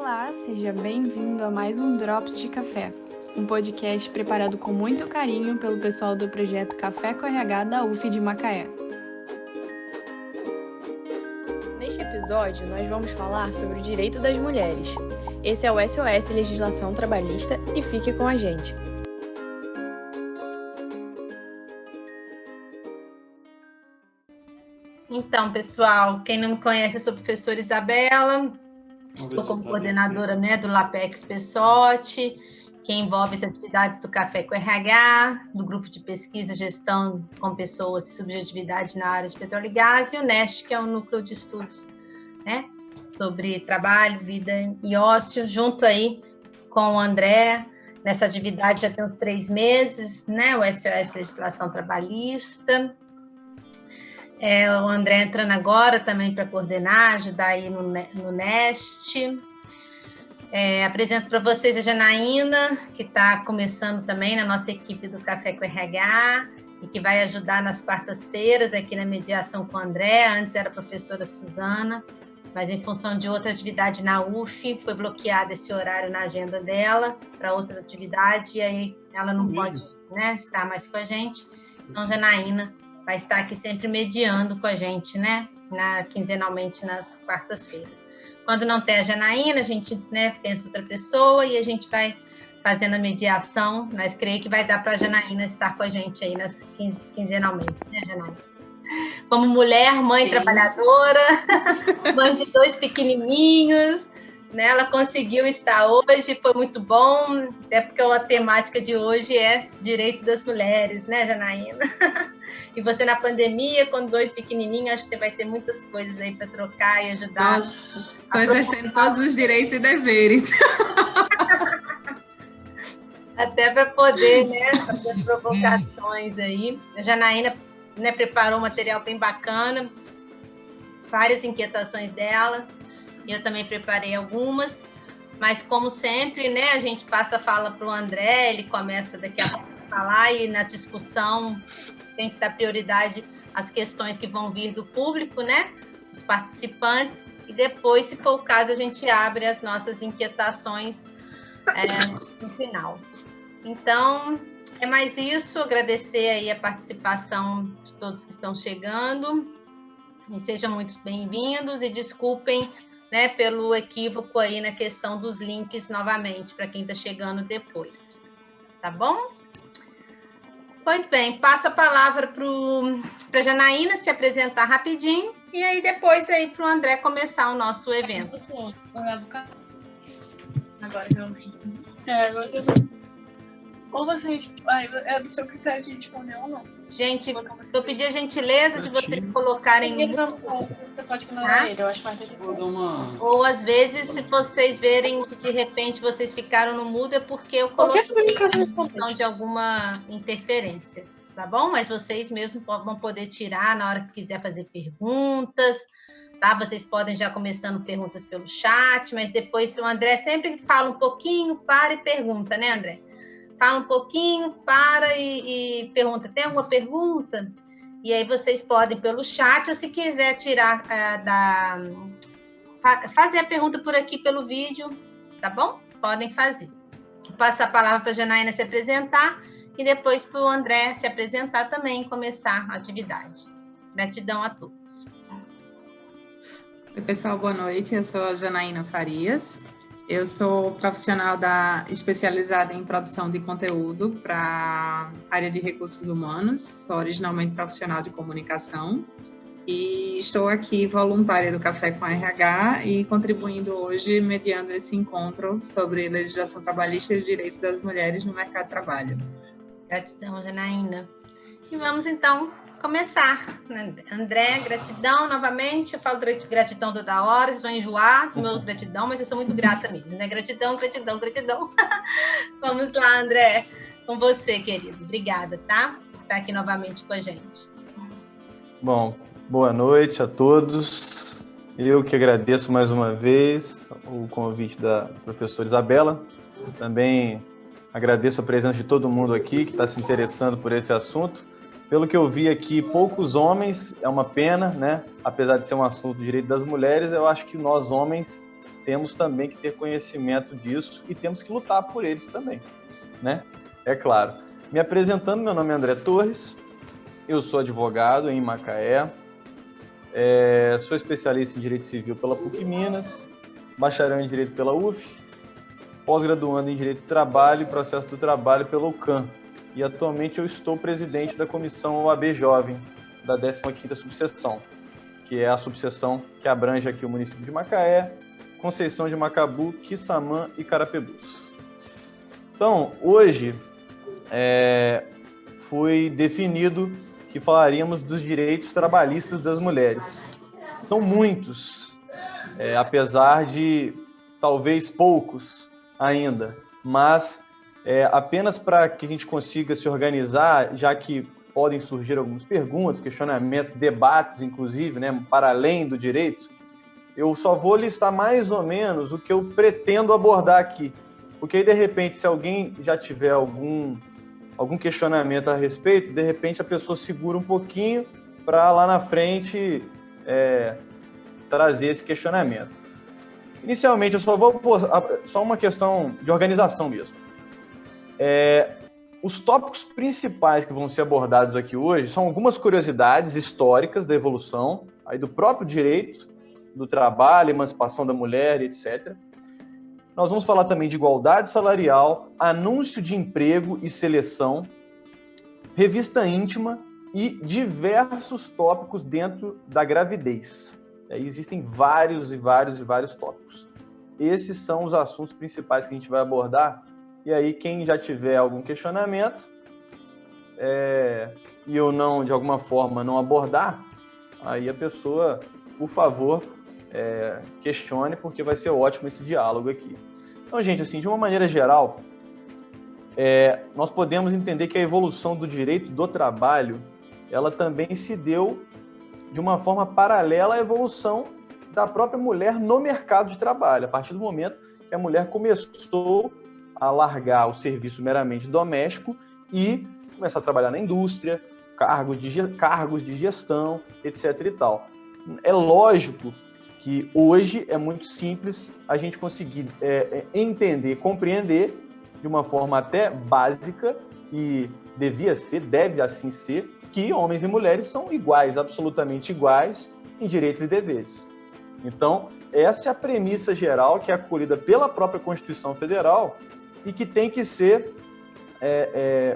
Olá, seja bem-vindo a mais um Drops de Café, um podcast preparado com muito carinho pelo pessoal do projeto Café com RH da UF de Macaé. Neste episódio, nós vamos falar sobre o direito das mulheres. Esse é o SOS Legislação Trabalhista e fique com a gente. Então, pessoal, quem não me conhece, eu sou a professora Isabela, estou como coordenadora do LAPEX PESOT, que envolve as atividades do Café com RH, do grupo de pesquisa e gestão com pessoas e subjetividade na área de petróleo e gás, e o NEST, que é o núcleo de estudos sobre trabalho, vida e ócio, junto aí com o André. Nessa atividade já tem uns 3 meses, o SOS Legislação Trabalhista. O André entrando agora também para coordenar, ajudar aí no NEST. Apresento para vocês a Janaína, que está começando também na nossa equipe do Café com RH e que vai ajudar nas quartas-feiras aqui na mediação com o André. Antes era a professora Suzana, mas em função de outra atividade na UF, foi bloqueado esse horário na agenda dela para outras atividades e aí ela não pode estar mais com a gente. Então, Janaína vai estar aqui sempre mediando com a gente, quinzenalmente nas quartas-feiras. Quando não tem a Janaína, a gente pensa outra pessoa e a gente vai fazendo a mediação, mas creio que vai dar para a Janaína estar com a gente aí quinzenalmente, Janaína? Como mulher, mãe Sim. trabalhadora, mãe de 2 pequenininhos, ela conseguiu estar hoje, foi muito bom, até porque a temática de hoje é direito das mulheres, Janaína? E você na pandemia, com 2 pequenininhos, acho que vai ter muitas coisas aí para trocar e ajudar. Nossa, estou exercendo todos os direitos e deveres. Até para poder, fazer as provocações aí. A Janaína, preparou um material bem bacana, várias inquietações dela. Eu também preparei algumas, mas como sempre, a gente passa a fala para o André, ele começa daqui a pouco a falar e na discussão tem que dar prioridade às questões que vão vir do público, dos participantes, e depois, se for o caso, a gente abre as nossas inquietações no final. Então, é mais isso, agradecer aí a participação de todos que estão chegando, e sejam muito bem-vindos, e desculpem pelo equívoco aí na questão dos links novamente, para quem está chegando depois. Tá bom? Pois bem, passo a palavra para a Janaína se apresentar rapidinho e aí depois aí para o André começar o nosso evento. Agora realmente. Ou você é do seu critério de responder ou não. Gente, eu pedi a gentileza de vocês colocarem... Você pode ignorar ele, eu acho mais Ou às vezes, se vocês verem que de repente vocês ficaram no mudo, é porque eu coloquei questão de alguma interferência, tá bom? Mas vocês mesmos vão poder tirar na hora que quiser fazer perguntas, tá? Vocês podem já começando perguntas pelo chat, mas depois o André sempre fala um pouquinho, para e pergunta, André? Fala um pouquinho, para e pergunta. Tem alguma pergunta? E aí vocês podem pelo chat, ou se quiser tirar fazer a pergunta por aqui pelo vídeo, tá bom? Podem fazer. Vou passar a palavra para a Janaína se apresentar e depois para o André se apresentar também e começar a atividade. Gratidão a todos. Oi, pessoal, boa noite. Eu sou a Janaína Farias. Eu sou profissional especializada em produção de conteúdo para a área de recursos humanos, sou originalmente profissional de comunicação e estou aqui voluntária do Café com RH e contribuindo hoje, mediando esse encontro sobre legislação trabalhista e os direitos das mulheres no mercado de trabalho. Gratidão, Janaína. E vamos então começar. André, gratidão novamente. Eu falo gratidão toda hora, vocês vão enjoar do meu gratidão, mas eu sou muito grata mesmo, Gratidão, gratidão, gratidão. Vamos lá, André, com você, querido. Obrigada, tá? Por estar aqui novamente com a gente. Bom, boa noite a todos. Eu que agradeço mais uma vez o convite da professora Isabela. Também agradeço a presença de todo mundo aqui que está se interessando por esse assunto. Pelo que eu vi aqui, poucos homens, é uma pena, Apesar de ser um assunto de direito das mulheres, eu acho que nós homens temos também que ter conhecimento disso e temos que lutar por eles também, né? É claro. Me apresentando, meu nome é André Torres, eu sou advogado em Macaé, sou especialista em Direito Civil pela PUC Minas, bacharel em Direito pela UF, pós-graduando em Direito do Trabalho e Processo do Trabalho pela UCAM. E atualmente eu estou presidente da Comissão OAB Jovem, da 15ª Subseção, que é a subseção que abrange aqui o município de Macaé, Conceição de Macabu, Quissamã e Carapebus. Então, hoje foi definido que falaríamos dos direitos trabalhistas das mulheres. São muitos, apesar de talvez poucos ainda, mas apenas para que a gente consiga se organizar, já que podem surgir algumas perguntas, questionamentos, debates, inclusive, né, para além do direito, eu só vou listar mais ou menos o que eu pretendo abordar aqui. Porque aí, de repente, se alguém já tiver algum questionamento a respeito, de repente a pessoa segura um pouquinho para lá na frente trazer esse questionamento. Inicialmente, eu só uma questão de organização mesmo. Os tópicos principais que vão ser abordados aqui hoje são algumas curiosidades históricas da evolução, aí do próprio direito, do trabalho, emancipação da mulher, etc. Nós vamos falar também de igualdade salarial, anúncio de emprego e seleção, revista íntima e diversos tópicos dentro da gravidez. Existem vários tópicos. Esses são os assuntos principais que a gente vai abordar. E aí, quem já tiver algum questionamento e eu não, de alguma forma, não abordar, aí a pessoa, por favor, questione, porque vai ser ótimo esse diálogo aqui. Então, gente, assim, de uma maneira geral, nós podemos entender que a evolução do direito do trabalho, ela também se deu de uma forma paralela à evolução da própria mulher no mercado de trabalho, a partir do momento que a mulher começou a largar o serviço meramente doméstico e começar a trabalhar na indústria, cargos de gestão, etc. e tal. É lógico que hoje é muito simples a gente conseguir entender, compreender de uma forma até básica, e deve assim ser, que homens e mulheres são iguais, absolutamente iguais, em direitos e deveres. Então, essa é a premissa geral que é acolhida pela própria Constituição Federal e que tem que ser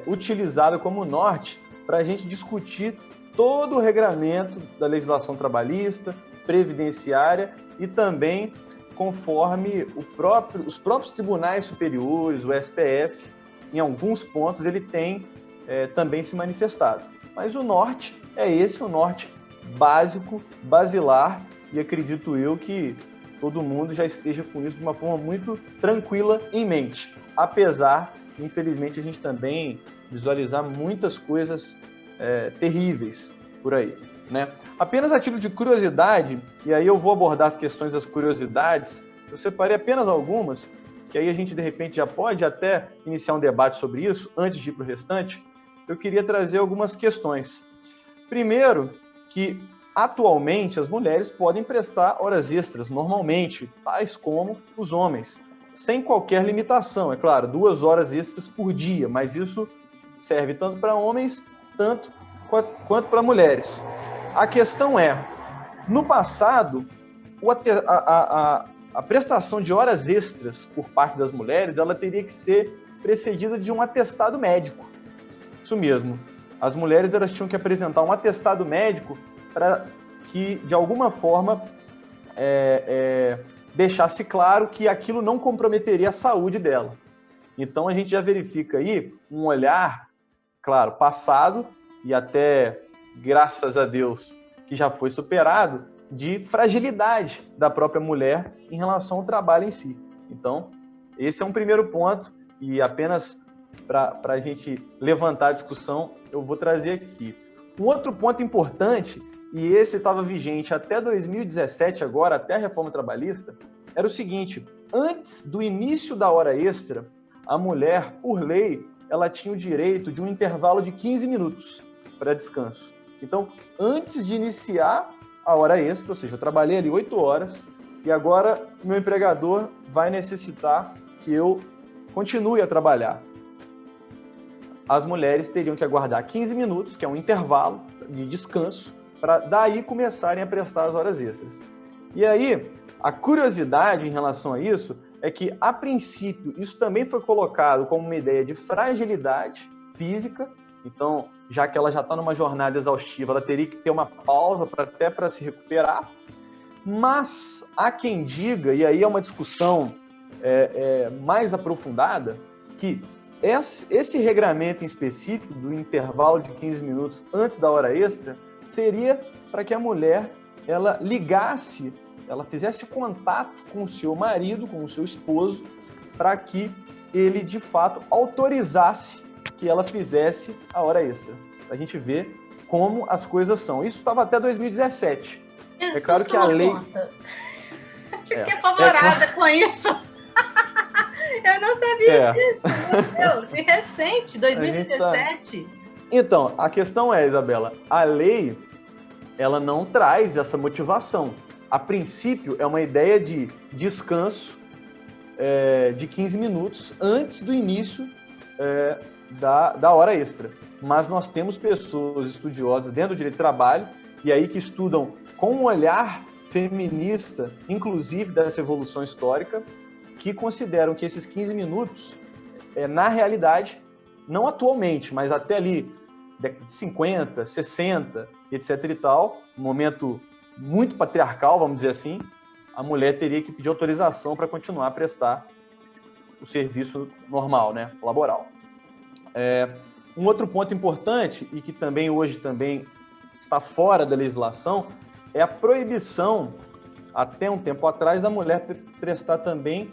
utilizada como norte para a gente discutir todo o regramento da legislação trabalhista, previdenciária e também conforme os próprios tribunais superiores, o STF, em alguns pontos ele tem também se manifestado. Mas o norte é esse, o norte básico, basilar, e acredito eu que todo mundo já esteja com isso de uma forma muito tranquila em mente. Apesar, infelizmente, a gente também visualizar muitas coisas terríveis por aí, né? Apenas a título de curiosidade, e aí eu vou abordar as questões das curiosidades, eu separei apenas algumas, que aí a gente, de repente, já pode até iniciar um debate sobre isso, antes de ir para o restante. Eu queria trazer algumas questões. Primeiro, que atualmente as mulheres podem prestar horas extras normalmente, tais como os homens, sem qualquer limitação, é claro, 2 horas extras por dia, mas isso serve tanto para homens, tanto quanto para mulheres. A questão é, no passado, a prestação de horas extras por parte das mulheres, ela teria que ser precedida de um atestado médico. Isso mesmo. As mulheres elas tinham que apresentar um atestado médico para que, de alguma forma, deixasse claro que aquilo não comprometeria a saúde dela. Então, a gente já verifica aí um olhar, claro, passado e até, graças a Deus, que já foi superado, de fragilidade da própria mulher em relação ao trabalho em si. Então, esse é um primeiro ponto e apenas para a gente levantar a discussão, eu vou trazer aqui. Um outro ponto importante, e esse estava vigente até 2017, agora, até a reforma trabalhista, era o seguinte: antes do início da hora extra, a mulher, por lei, ela tinha o direito de um intervalo de 15 minutos para descanso. Então, antes de iniciar a hora extra, ou seja, eu trabalhei ali 8 horas, e agora meu empregador vai necessitar que eu continue a trabalhar. As mulheres teriam que aguardar 15 minutos, que é um intervalo de descanso, para daí começarem a prestar as horas extras. E aí, a curiosidade em relação a isso é que, a princípio, isso também foi colocado como uma ideia de fragilidade física. Então, já que ela já está numa jornada exaustiva, ela teria que ter uma pausa até para se recuperar. Mas há quem diga, e aí é uma discussão mais aprofundada, que esse regramento em específico do intervalo de 15 minutos antes da hora extra seria para que a mulher ela ligasse, ela fizesse contato com o seu marido, com o seu esposo, para que ele, de fato, autorizasse que ela fizesse a hora extra. A gente vê como as coisas são. Isso estava até 2017. Jesus, é claro que a lei... Fiquei apavorada com isso. Eu não sabia disso, meu Deus. E recente, 2017. Então, a questão é, Isabela, a lei, ela não traz essa motivação. A princípio, é uma ideia de descanso de 15 minutos antes do início da hora extra. Mas nós temos pessoas estudiosas dentro do direito do trabalho, e aí que estudam com um olhar feminista, inclusive dessa evolução histórica, que consideram que esses 15 minutos, na realidade, não atualmente, mas até ali, década de 50, 60, etc. e tal, um momento muito patriarcal, vamos dizer assim, a mulher teria que pedir autorização para continuar a prestar o serviço normal, né, laboral. Um outro ponto importante, e que também hoje também está fora da legislação, é a proibição, até um tempo atrás, da mulher prestar também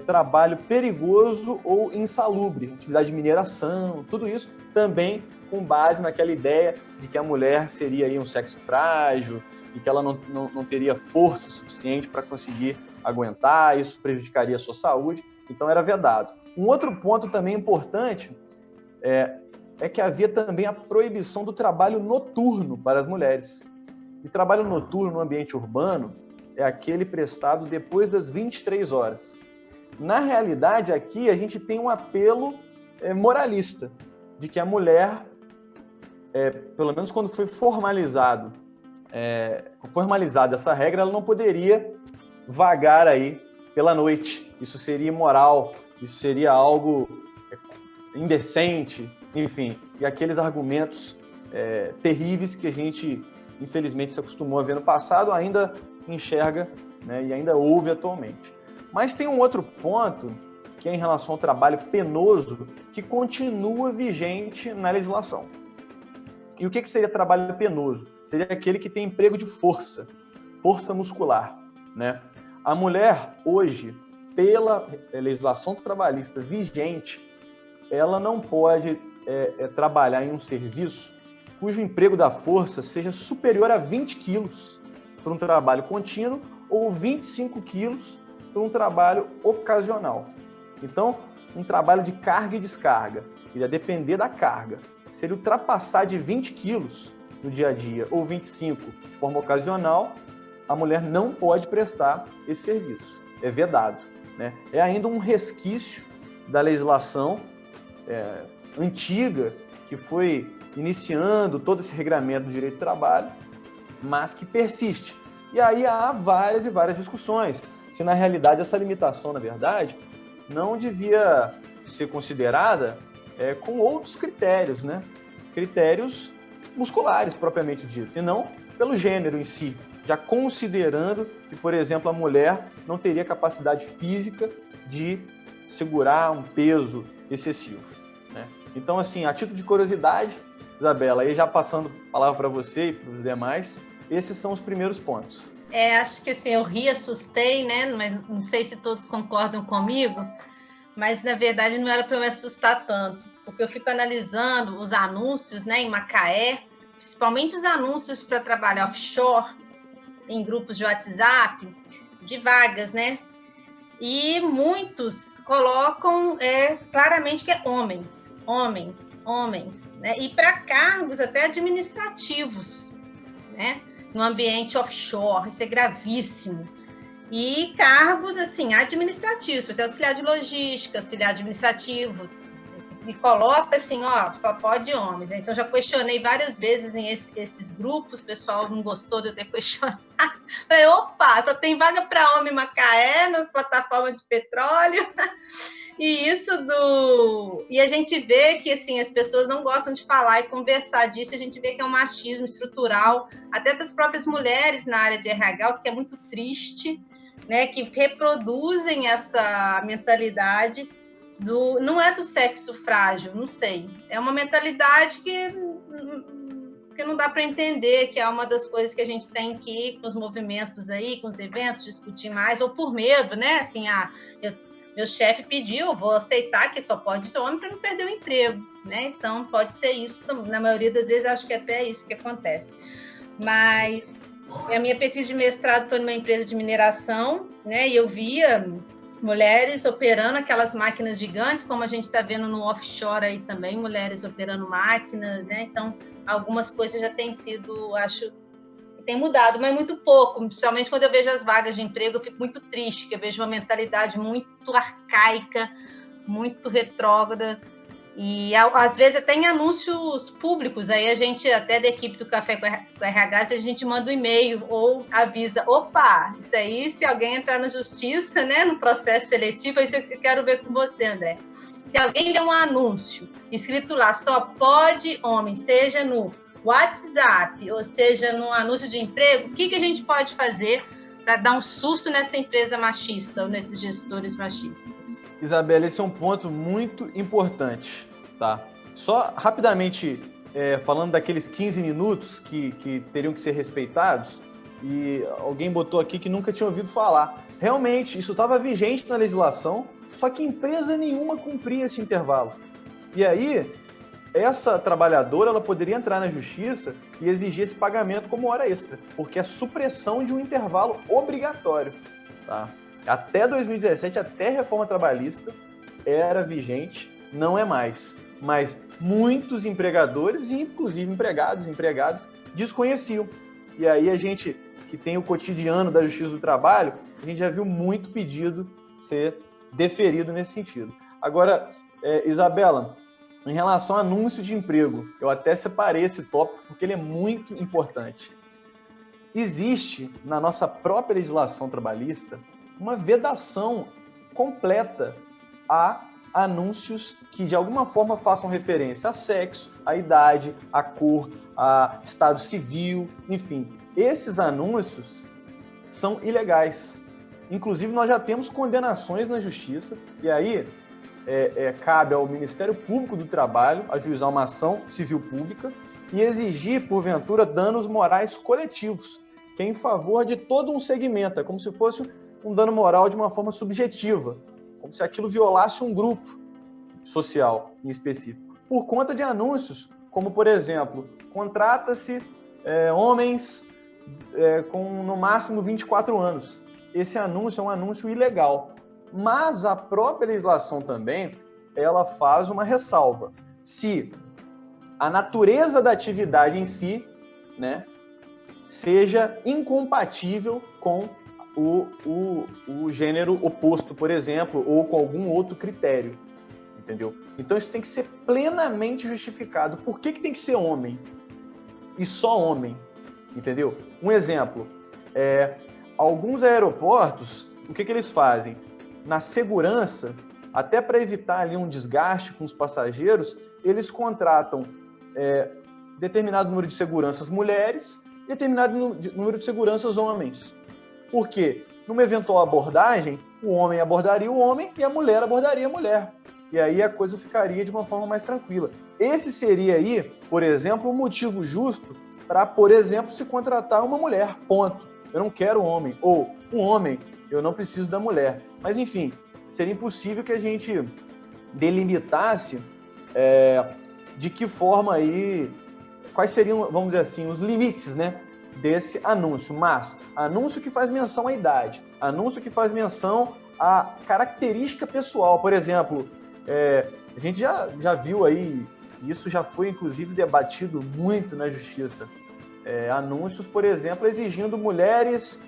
trabalho perigoso ou insalubre, atividade de mineração, tudo isso também com base naquela ideia de que a mulher seria aí um sexo frágil e que ela não teria força suficiente para conseguir aguentar, isso prejudicaria a sua saúde, então era vedado. Um outro ponto também importante é que havia também a proibição do trabalho noturno para as mulheres. E trabalho noturno no ambiente urbano é aquele prestado depois das 23 horas. Na realidade, aqui a gente tem um apelo moralista, de que a mulher, pelo menos quando foi formalizada essa regra, ela não poderia vagar aí pela noite. Isso seria imoral, isso seria algo indecente, enfim, e aqueles argumentos terríveis que a gente, infelizmente, se acostumou a ver no passado, ainda enxerga, né, e ainda ouve atualmente. Mas tem um outro ponto, que é em relação ao trabalho penoso, que continua vigente na legislação. E o que seria trabalho penoso? Seria aquele que tem emprego de força muscular, né? A mulher, hoje, pela legislação trabalhista vigente, ela não pode trabalhar em um serviço cujo emprego da força seja superior a 20 quilos para um trabalho contínuo ou 25 quilos para um trabalho ocasional. Então, um trabalho de carga e descarga, ele ia depender da carga. Se ele ultrapassar de 20 quilos no dia a dia ou 25 de forma ocasional, a mulher não pode prestar esse serviço. É vedado, né? É ainda um resquício da legislação antiga que foi iniciando todo esse regramento do direito do trabalho, mas que persiste. E aí há várias e várias discussões. Se na realidade essa limitação, na verdade, não devia ser considerada com outros critérios, né? Critérios musculares, propriamente dito, e não pelo gênero em si, já considerando que, por exemplo, a mulher não teria capacidade física de segurar um peso excessivo, né? Então, assim, a título de curiosidade, Isabela, aí já passando a palavra para você e para os demais, esses são os primeiros pontos. Acho que assim, eu ri, assustei, né? Mas não sei se todos concordam comigo, mas na verdade não era para eu me assustar tanto, porque eu fico analisando os anúncios, né, em Macaé, principalmente os anúncios para trabalhar offshore, em grupos de WhatsApp, de vagas, né? E muitos colocam claramente que é homens, né? E para cargos até administrativos, né? No ambiente offshore, isso é gravíssimo. e cargos assim administrativos, por exemplo, auxiliar de logística, auxiliar administrativo, me coloca assim, ó, só pode homens. Então já questionei várias vezes em esses grupos, o pessoal não gostou de eu ter questionado. Falei, opa, só tem vaga para homem em Macaé, nas plataformas de petróleo. E a gente vê que assim, as pessoas não gostam de falar e conversar disso, a gente vê que é um machismo estrutural, até das próprias mulheres na área de RH, o que é muito triste, né, que reproduzem essa mentalidade não é do sexo frágil, não sei. É uma mentalidade que não dá para entender, que é uma das coisas que a gente tem que ir com os movimentos aí, com os eventos, discutir mais, ou por medo, né? Assim, meu chefe pediu, vou aceitar que só pode ser homem para não perder o emprego, né? Então, pode ser isso, na maioria das vezes, acho que até é isso que acontece. Mas a minha pesquisa de mestrado foi numa empresa de mineração, né? E eu via mulheres operando aquelas máquinas gigantes, como a gente está vendo no offshore aí também, mulheres operando máquinas, né? Então, algumas coisas já têm sido, acho, tem mudado, mas muito pouco. Principalmente quando eu vejo as vagas de emprego, eu fico muito triste, porque eu vejo uma mentalidade muito arcaica, muito retrógrada, e às vezes até em anúncios públicos, aí a gente, até da equipe do Café com RH, a gente manda um e-mail ou avisa, opa, isso aí, se alguém entrar na justiça, né, no processo seletivo, isso eu quero ver com você, André. Se alguém vê um anúncio escrito lá, só pode homem, seja no WhatsApp, ou seja, no anúncio de emprego, o que a gente pode fazer para dar um susto nessa empresa machista ou nesses gestores machistas? Isabela, esse é um ponto muito importante, tá? Só rapidamente, falando daqueles 15 minutos que teriam que ser respeitados, e alguém botou aqui que nunca tinha ouvido falar. Realmente, isso estava vigente na legislação, só que empresa nenhuma cumpria esse intervalo. E aí, essa trabalhadora ela poderia entrar na justiça e exigir esse pagamento como hora extra, porque é supressão de um intervalo obrigatório, tá? Até 2017, até a reforma trabalhista, era vigente, não é mais. Mas muitos empregadores, e inclusive empregados e empregadas, desconheciam. E aí a gente, que tem o cotidiano da Justiça do Trabalho, a gente já viu muito pedido ser deferido nesse sentido. Agora, Isabela, em relação ao anúncio de emprego, eu até separei esse tópico porque ele é muito importante. Existe, na nossa própria legislação trabalhista, uma vedação completa a anúncios que de alguma forma façam referência a sexo, a idade, a cor, a estado civil, enfim. Esses anúncios são ilegais. Inclusive, nós já temos condenações na justiça, e aí cabe ao Ministério Público do Trabalho ajuizar uma ação civil pública e exigir, porventura, danos morais coletivos, que é em favor de todo um segmento, é como se fosse um dano moral de uma forma subjetiva, como se aquilo violasse um grupo social em específico, por conta de anúncios, como, por exemplo, contrata-se homens com, no máximo, 24 anos. Esse anúncio é um anúncio ilegal, mas a própria legislação também, ela faz uma ressalva. Se a natureza da atividade em si, né, seja incompatível com o gênero oposto, por exemplo, ou com algum outro critério, entendeu? Então isso tem que ser plenamente justificado. Por que tem que ser homem? E só homem, entendeu? Um exemplo, alguns aeroportos, o que eles fazem? Na segurança, até para evitar ali um desgaste com os passageiros, eles contratam determinado número de seguranças mulheres e determinado número de seguranças homens. Porque, numa eventual abordagem, o homem abordaria o homem e a mulher abordaria a mulher. E aí a coisa ficaria de uma forma mais tranquila. Esse seria aí, por exemplo, um motivo justo para, por exemplo, se contratar uma mulher, ponto. Eu não quero um homem. Ou um homem, eu não preciso da mulher. Mas, enfim, seria impossível que a gente delimitasse de que forma aí, quais seriam, vamos dizer assim, os limites, né, desse anúncio. Mas anúncio que faz menção à idade, anúncio que faz menção à característica pessoal. Por exemplo, a gente já viu aí, isso já foi inclusive debatido muito na justiça, anúncios, por exemplo, exigindo mulheres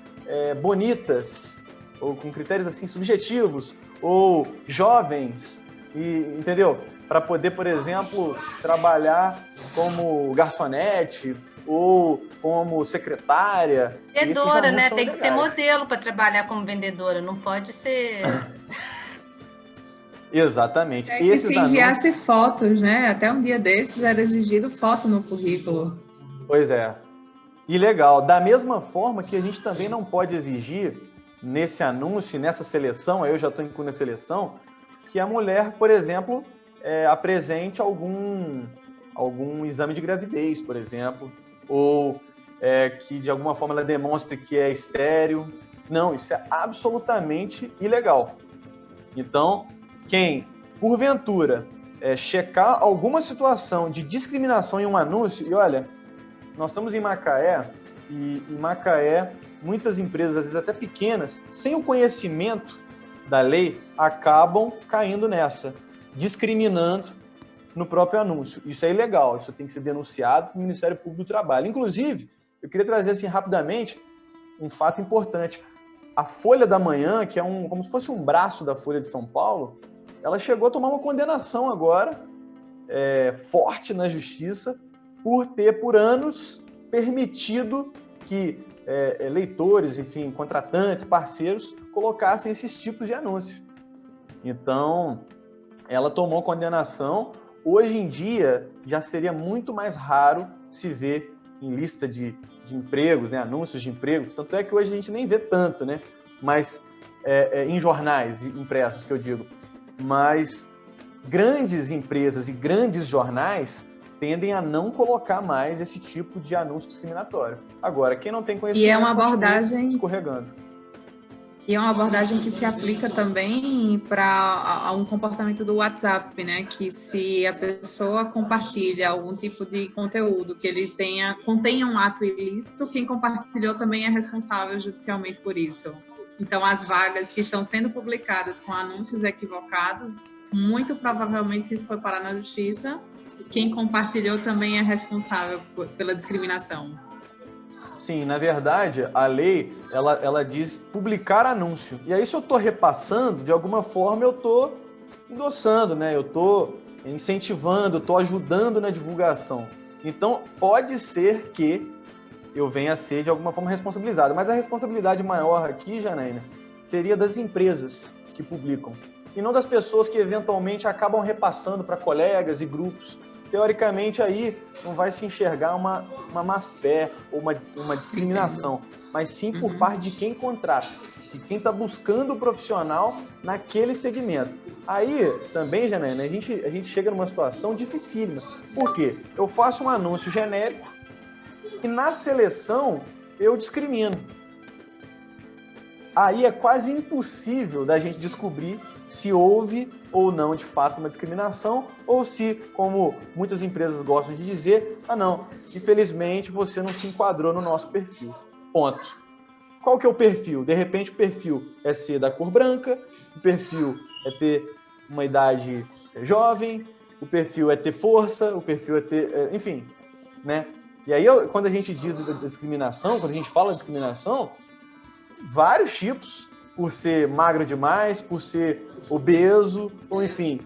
bonitas, ou com critérios assim subjetivos, ou jovens, entendeu? Para poder, por exemplo, trabalhar como garçonete ou como secretária. Vendedora, né? Tem que ser modelo para trabalhar como vendedora, não pode ser... Exatamente. Que se enviasse fotos, né? Até um dia desses era exigido foto no currículo. Pois é. E legal. Da mesma forma que a gente também não pode exigir nesse anúncio, nessa seleção, eu já estou incluindo a seleção, que a mulher, por exemplo, apresente algum exame de gravidez, por exemplo, ou que de alguma forma ela demonstre que é estéril. Não, isso é absolutamente ilegal. Então, quem, porventura, checar alguma situação de discriminação em um anúncio, e olha, nós estamos em Macaé, e em Macaé, muitas empresas, às vezes até pequenas, sem o conhecimento da lei, acabam caindo nessa, discriminando no próprio anúncio. Isso é ilegal, isso tem que ser denunciado no Ministério Público do Trabalho. Inclusive, eu queria trazer assim rapidamente um fato importante. A Folha da Manhã, que é como se fosse um braço da Folha de São Paulo, ela chegou a tomar uma condenação agora, forte na justiça, por ter, por anos, permitido que leitores, enfim, contratantes, parceiros, colocassem esses tipos de anúncios. Então, ela tomou condenação. Hoje em dia, já seria muito mais raro se ver em lista de empregos, né, anúncios de empregos. Tanto é que hoje a gente nem vê tanto, né? Mas em jornais impressos, que eu digo. Mas grandes empresas e grandes jornais tendem a não colocar mais esse tipo de anúncio discriminatório. Agora, quem não tem conhecimento, e é uma abordagem escorregando. E é uma abordagem que se aplica também para um comportamento do WhatsApp, né? Que se a pessoa compartilha algum tipo de conteúdo que ele contenha um ato ilícito, quem compartilhou também é responsável judicialmente por isso. Então, as vagas que estão sendo publicadas com anúncios equivocados, muito provavelmente, se isso for parar na justiça, quem compartilhou também é responsável pela discriminação. Sim, na verdade, a lei, ela diz publicar anúncio. E aí, se eu estou repassando, de alguma forma eu estou endossando, né? Eu estou incentivando, eu estou ajudando na divulgação. Então, pode ser que eu venha a ser, de alguma forma, responsabilizado. Mas a responsabilidade maior aqui, Janaína, seria das empresas que publicam. E não das pessoas que, eventualmente, acabam repassando para colegas e grupos. Teoricamente, aí não vai se enxergar uma má-fé ou uma discriminação, mas sim por parte de quem contrata, de quem está buscando o profissional naquele segmento. Aí, também, Janaína, a gente chega numa situação dificílima. Por quê? Eu faço um anúncio genérico e na seleção eu discrimino. Aí é quase impossível da gente descobrir se houve ou não, de fato, uma discriminação, ou se, como muitas empresas gostam de dizer, não, infelizmente você não se enquadrou no nosso perfil. Ponto. Qual que é o perfil? De repente o perfil é ser da cor branca, o perfil é ter uma idade jovem, o perfil é ter força, o perfil é ter... enfim, né? E aí, quando a gente diz da discriminação, quando a gente fala de discriminação, vários tipos, por ser magro demais, por ser obeso, ou enfim,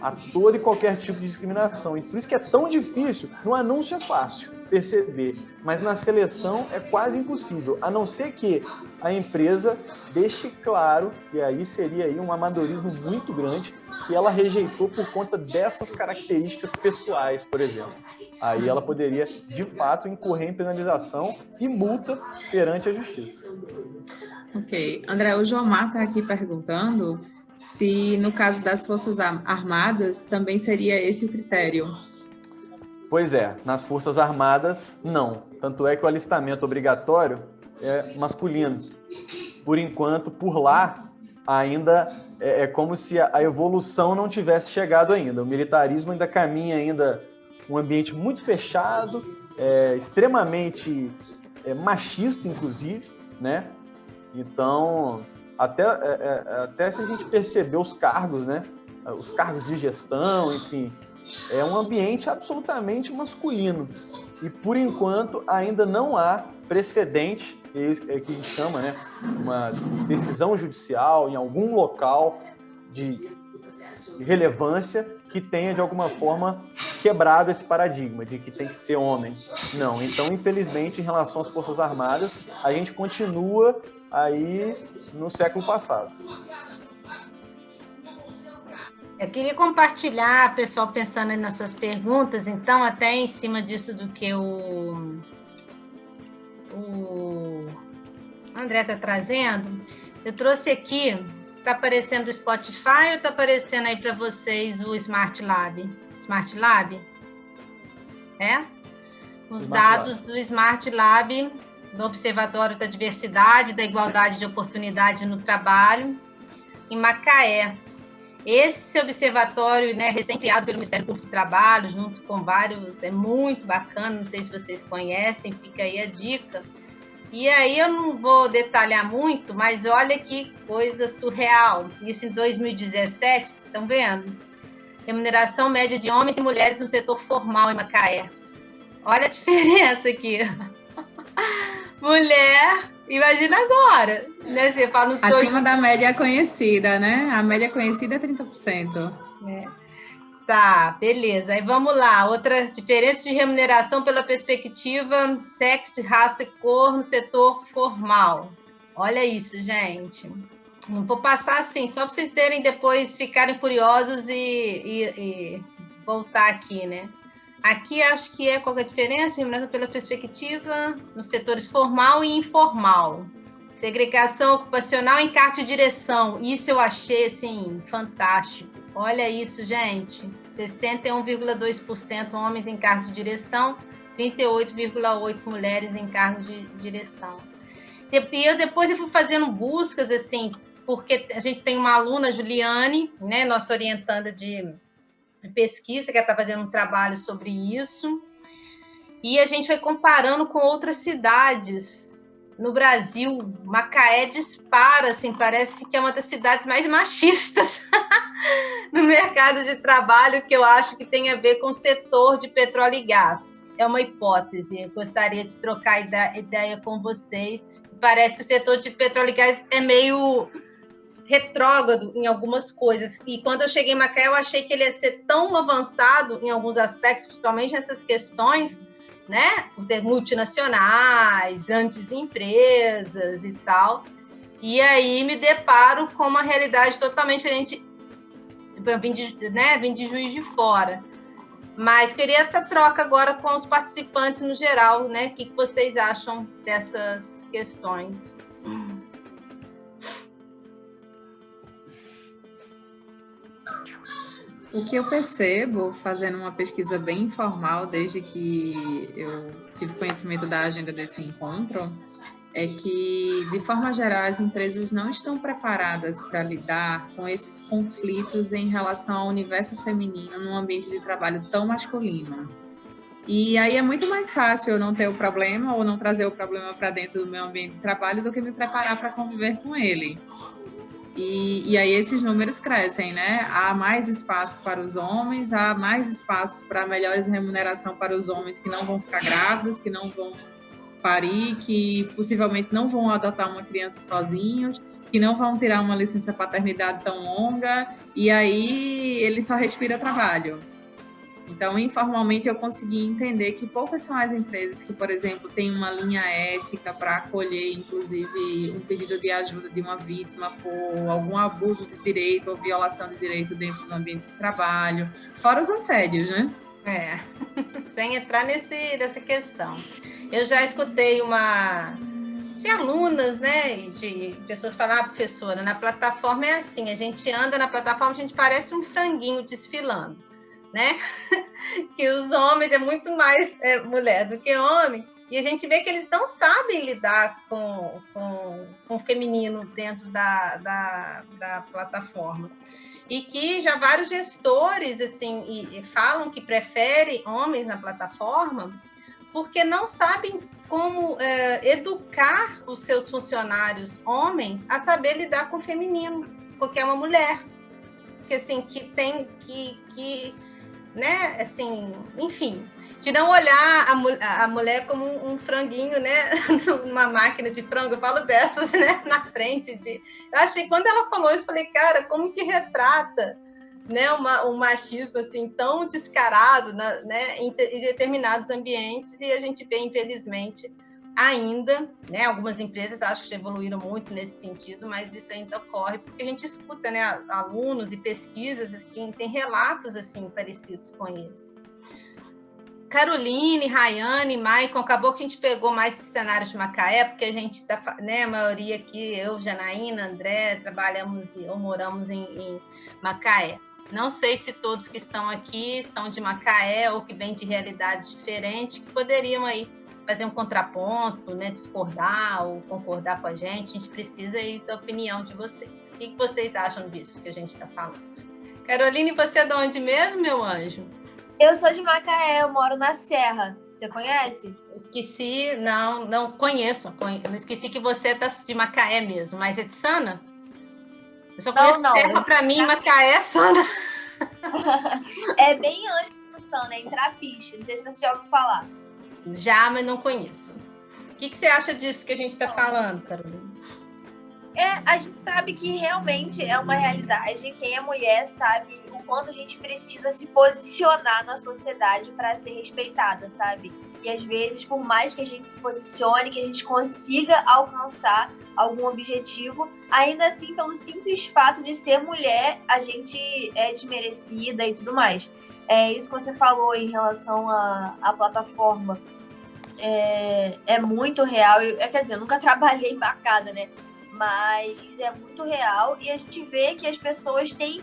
a todo e qualquer tipo de discriminação. E por isso que é tão difícil. No anúncio é fácil perceber, mas na seleção é quase impossível, a não ser que a empresa deixe claro, e aí seria aí um amadorismo muito grande, que ela rejeitou por conta dessas características pessoais, por exemplo. Aí ela poderia, de fato, incorrer em penalização e multa perante a justiça. Ok. André, o Jomar está aqui perguntando se, no caso das Forças Armadas, também seria esse o critério. Pois é, nas Forças Armadas, não. Tanto é que o alistamento obrigatório é masculino. Por enquanto, por lá, ainda é como se a evolução não tivesse chegado ainda. O militarismo ainda caminha ainda um ambiente muito fechado, extremamente machista, inclusive, né? Então, até se a gente perceber os cargos, né? Os cargos de gestão, enfim, é um ambiente absolutamente masculino. E, por enquanto, ainda não há precedente é que a gente chama, né, uma decisão judicial em algum local de relevância que tenha, de alguma forma, quebrado esse paradigma de que tem que ser homem. Não. Então, infelizmente, em relação às Forças Armadas, a gente continua aí no século passado. Eu queria compartilhar, pessoal, pensando aí nas suas perguntas, então, até em cima disso do que o André está trazendo, eu trouxe aqui, está aparecendo o Spotify ou está aparecendo aí para vocês o Smart Lab? Smart Lab? É? Os dados do Smart Lab, do Observatório da Diversidade, da Igualdade de Oportunidade no Trabalho, em Macaé. Esse observatório, né, recém-criado pelo Ministério Público do Trabalho, junto com vários, é muito bacana, não sei se vocês conhecem, fica aí a dica. E aí eu não vou detalhar muito, mas olha que coisa surreal. Isso em 2017, estão vendo? Remuneração média de homens e mulheres no setor formal em Macaé. Olha a diferença aqui. Mulher, imagina agora, né? Você fala nos acima da média conhecida, né? A média conhecida é 30%. Tá, beleza. Aí vamos lá. Outra diferença de remuneração pela perspectiva sexo, raça e cor no setor formal. Olha isso, gente. Não vou passar assim, só para vocês terem depois, ficarem curiosos e voltar aqui, né? Aqui acho que qual que é a diferença? Remuneração pela perspectiva nos setores formal e informal. Segregação ocupacional em cargo de direção. Isso eu achei, assim, fantástico. Olha isso, gente. 61,2% homens em cargo de direção, 38,8% mulheres em cargo de direção. E depois eu fui fazendo buscas, assim, porque a gente tem uma aluna, Juliane, né, nossa orientanda de pesquisa, que está fazendo um trabalho sobre isso. E a gente vai comparando com outras cidades no Brasil. Macaé dispara, assim, parece que é uma das cidades mais machistas no mercado de trabalho, que eu acho que tem a ver com o setor de petróleo e gás. É uma hipótese, eu gostaria de trocar ideia com vocês. Parece que o setor de petróleo e gás é meio retrógrado em algumas coisas. E quando eu cheguei em Macaé, eu achei que ele ia ser tão avançado em alguns aspectos, principalmente nessas questões, né? Por ter multinacionais, grandes empresas e tal. E aí me deparo com uma realidade totalmente diferente. Vim de Juiz de Fora. Mas queria essa troca agora com os participantes no geral, né? O que vocês acham dessas questões? O que eu percebo, fazendo uma pesquisa bem informal, desde que eu tive conhecimento da agenda desse encontro, é que, de forma geral, as empresas não estão preparadas para lidar com esses conflitos em relação ao universo feminino num ambiente de trabalho tão masculino. E aí é muito mais fácil eu não ter o problema ou não trazer o problema para dentro do meu ambiente de trabalho do que me preparar para conviver com ele. E aí esses números crescem, né? Há mais espaço para os homens, há mais espaço para melhores remuneração para os homens que não vão ficar grávidos, que não vão parir, que possivelmente não vão adotar uma criança sozinhos, que não vão tirar uma licença paternidade tão longa, e aí ele só respira trabalho. Então, informalmente, eu consegui entender que poucas são as empresas que, por exemplo, têm uma linha ética para acolher, inclusive, um pedido de ajuda de uma vítima por algum abuso de direito ou violação de direito dentro do ambiente de trabalho, fora os assédios, né? Sem entrar nessa questão. Eu já escutei de alunas, né, de pessoas falar, professora, na plataforma é assim, a gente anda na plataforma, a gente parece um franguinho desfilando, né? Que os homens é muito mais mulher do que homem, e a gente vê que eles não sabem lidar com o feminino dentro da plataforma. E que já vários gestores assim, falam que preferem homens na plataforma porque não sabem como educar os seus funcionários homens a saber lidar com o feminino, porque é uma mulher. Que, assim, que tem que né, assim, enfim. de não olhar a mulher como um franguinho, né? Uma máquina de frango, eu falo dessas, né? Na frente. Eu achei, quando ela falou isso, eu falei, cara, como que retrata, né? Um machismo assim, tão descarado, né? Em determinados ambientes, e a gente vê, infelizmente, ainda, né? Algumas empresas acho que já evoluíram muito nesse sentido, mas isso ainda ocorre porque a gente escuta, né? Alunos e pesquisas que tem relatos assim parecidos com isso. Caroline, Rayane, Maicon, acabou que a gente pegou mais esse cenário de Macaé, porque a gente tá, né? A maioria aqui, eu, Janaína, André, trabalhamos ou moramos em Macaé. Não sei se todos que estão aqui são de Macaé ou que vêm de realidades diferentes, que poderiam aí fazer um contraponto, né, discordar ou concordar com a gente precisa aí da opinião de vocês. O que vocês acham disso que a gente está falando? Caroline, você é de onde mesmo, meu anjo? Eu sou de Macaé, eu moro na Serra. Você conhece? Esqueci, não conheço. Eu esqueci que você é de Macaé mesmo, mas é de Sana? Eu só conheço Serra, para mim, Macaé é Sana. É bem antes do Sana, é em Trapiche. Não sei se você já ouviu falar. Já, mas não conheço. O que você acha disso que a gente está falando, Carolina? A gente sabe que realmente é uma realidade. Quem é mulher sabe o quanto a gente precisa se posicionar na sociedade para ser respeitada, sabe? E às vezes, por mais que a gente se posicione, que a gente consiga alcançar algum objetivo, ainda assim, pelo simples fato de ser mulher, a gente é desmerecida e tudo mais. É isso que você falou em relação à plataforma. É muito real. Quer dizer, eu nunca trabalhei embarcada, né? Mas é muito real e a gente vê que as pessoas têm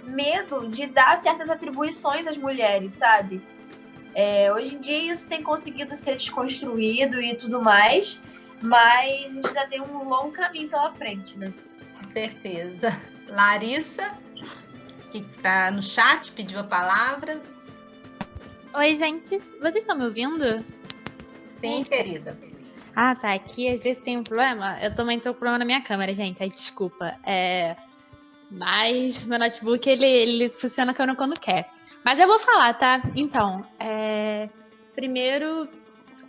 medo de dar certas atribuições às mulheres, sabe? Hoje em dia isso tem conseguido ser desconstruído e tudo mais, mas a gente ainda tem um longo caminho pela frente, né? Com certeza. Larissa, que está no chat, pediu a palavra. Oi, gente. Vocês estão me ouvindo? Sim, querida. Ah, tá. Aqui às vezes tem um problema. Eu também tô com problema na minha câmera, gente. Aí, desculpa. Mas meu notebook, ele funciona quando quer. Mas eu vou falar, tá? Então, primeiro,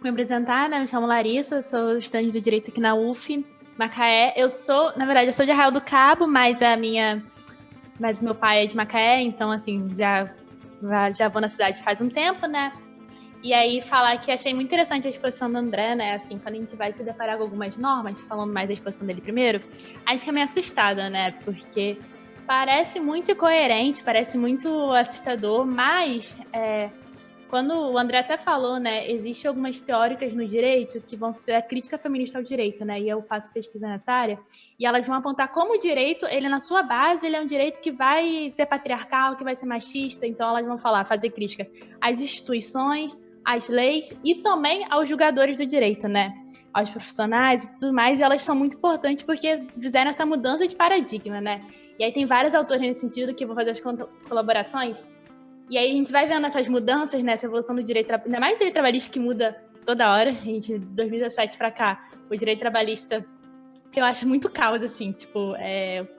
me apresentar, né? Me chamo Larissa, sou estudante do Direito aqui na UF, Macaé. Na verdade, eu sou de Arraial do Cabo, mas meu pai é de Macaé, então, assim, já vou na cidade faz um tempo, né? E aí, falar que achei muito interessante a exposição do André, né? Assim, quando a gente vai se deparar com algumas normas, falando mais da exposição dele primeiro, a gente fica meio assustada, né? Porque parece muito incoerente, parece muito assustador, mas quando o André até falou, né? Existem algumas teóricas no direito que vão ser a crítica feminista ao direito, né? E eu faço pesquisa nessa área, e elas vão apontar como o direito, ele na sua base, ele é um direito que vai ser patriarcal, que vai ser machista, então elas vão fazer crítica às instituições, às leis e também aos julgadores do direito, né? Aos profissionais e tudo mais, e elas são muito importantes porque fizeram essa mudança de paradigma, né? E aí tem vários autores nesse sentido que vão fazer as colaborações, e aí a gente vai vendo essas mudanças, né? Essa evolução do direito, ainda mais o direito trabalhista que muda toda hora, a gente, de 2017 para cá, o direito trabalhista, eu acho muito caos, assim, tipo,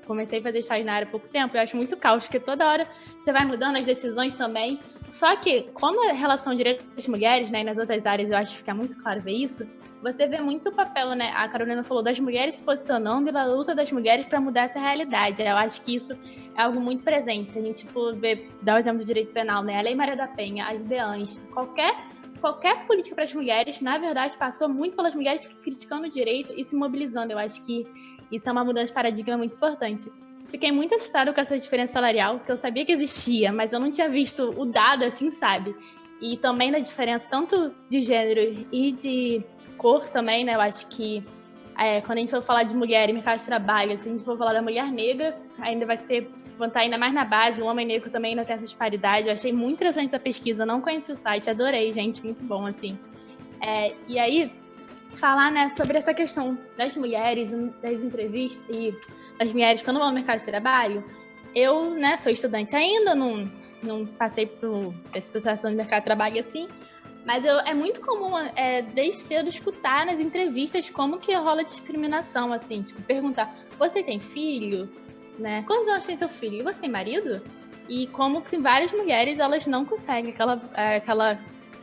comecei a fazer estágio na área há pouco tempo, eu acho muito caos, porque toda hora você vai mudando as decisões também. Só que, como a relação ao direito das mulheres, né, e nas outras áreas eu acho que fica muito claro ver isso, você vê muito o papel, né, a Carolina falou, das mulheres se posicionando e da luta das mulheres para mudar essa realidade. Eu acho que isso é algo muito presente. Se a gente for dar o exemplo do direito penal, né, a Lei Maria da Penha, as DEANs, qualquer política para as mulheres, na verdade, passou muito pelas mulheres criticando o direito e se mobilizando. Eu acho que isso é uma mudança de paradigma muito importante. Fiquei muito assustada com essa diferença salarial, porque eu sabia que existia, mas eu não tinha visto o dado assim, sabe? E também da diferença tanto de gênero e de cor também, né? Eu acho que quando a gente for falar de mulher e mercado de trabalho, se a gente for falar da mulher negra, ainda vão estar ainda mais na base, o homem negro também ainda tem essa disparidade. Eu achei muito interessante essa pesquisa, não conheci o site, adorei, gente, muito bom, assim. E aí, falar, né, sobre essa questão das mulheres, das entrevistas e das mulheres quando vão no mercado de trabalho, eu, né, sou estudante ainda, não passei por essa processo de mercado de trabalho assim, mas é muito comum, desde cedo, escutar nas entrevistas como que rola discriminação, assim, tipo, perguntar, você tem filho? Né? Quantos anos tem seu filho? E você tem marido? e como que várias mulheres elas não conseguem aquela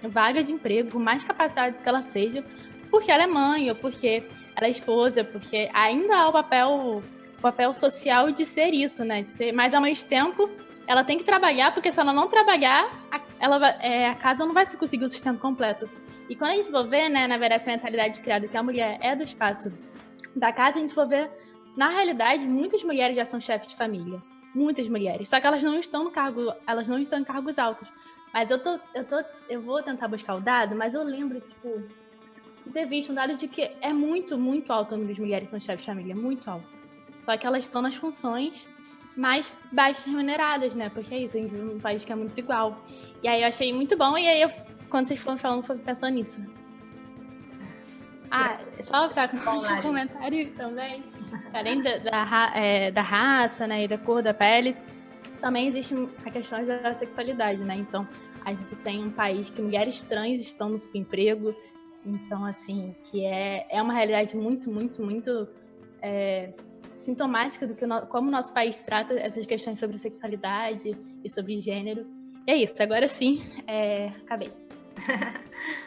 vaga de emprego, por mais capacitada que ela seja, porque ela é mãe ou porque ela é esposa, porque ainda há o papel social de ser isso, né? Mas ao mesmo tempo ela tem que trabalhar, porque se ela não trabalhar, a casa não vai se conseguir o sustento completo. E quando a gente for ver, né, na verdade, essa mentalidade criada que a mulher é do espaço da casa, a gente for ver, na realidade, muitas mulheres já são chefes de família. Muitas mulheres. Só que elas não estão em cargos altos. Mas eu vou tentar buscar o dado, mas eu lembro, tipo, de ter visto um dado de que é muito, muito alto o número de mulheres que são chefes de família, muito alto. Só que elas estão nas funções mais baixas remuneradas, né? Porque é isso, a gente vive num país que é muito desigual. E aí eu achei muito bom, e aí quando vocês foram falando, fui pensando nisso. Só para um comentário também, além da raça, né, e da cor da pele, também existe a questão da sexualidade, né? Então, a gente tem um país que mulheres trans estão no subemprego, então, assim, que é uma realidade muito, muito, muito sintomática do que como o nosso país trata essas questões sobre sexualidade e sobre gênero. E é isso, agora sim, acabei.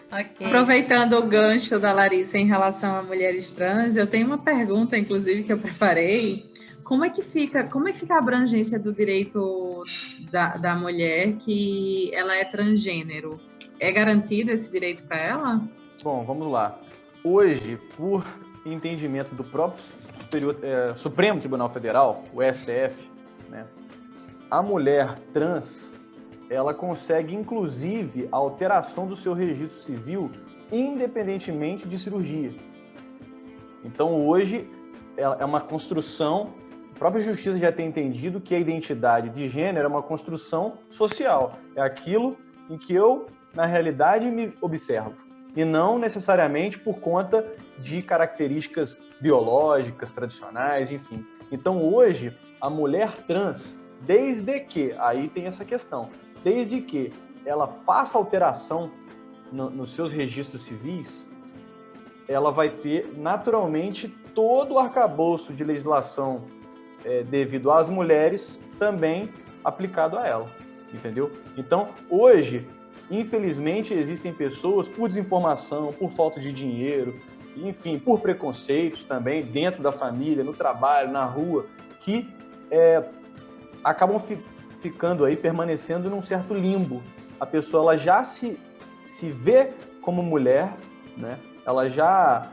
Okay. Aproveitando o gancho da Larissa em relação a mulheres trans, eu tenho uma pergunta, inclusive, que eu preparei. Como é que fica a abrangência do direito da mulher que ela é transgênero? É garantido esse direito para ela? Bom, vamos lá. Hoje, por entendimento do próprio Supremo Tribunal Federal, o STF, né, a mulher trans, ela consegue, inclusive, a alteração do seu registro civil, independentemente de cirurgia. Então, hoje, é uma construção, a própria justiça já tem entendido que a identidade de gênero é uma construção social. É aquilo em que eu, na realidade, me observo. E não necessariamente por conta de características biológicas, tradicionais, enfim. Então, hoje, a mulher trans, desde que, aí tem essa questão, desde que ela faça alteração nos seus registros civis, ela vai ter naturalmente todo o arcabouço de legislação devido às mulheres também aplicado a ela, entendeu? Então, hoje, infelizmente, existem pessoas por desinformação, por falta de dinheiro, enfim, por preconceitos também dentro da família, no trabalho, na rua, que acabam ficando aí, permanecendo num certo limbo. A pessoa ela já se vê como mulher, né? Ela já,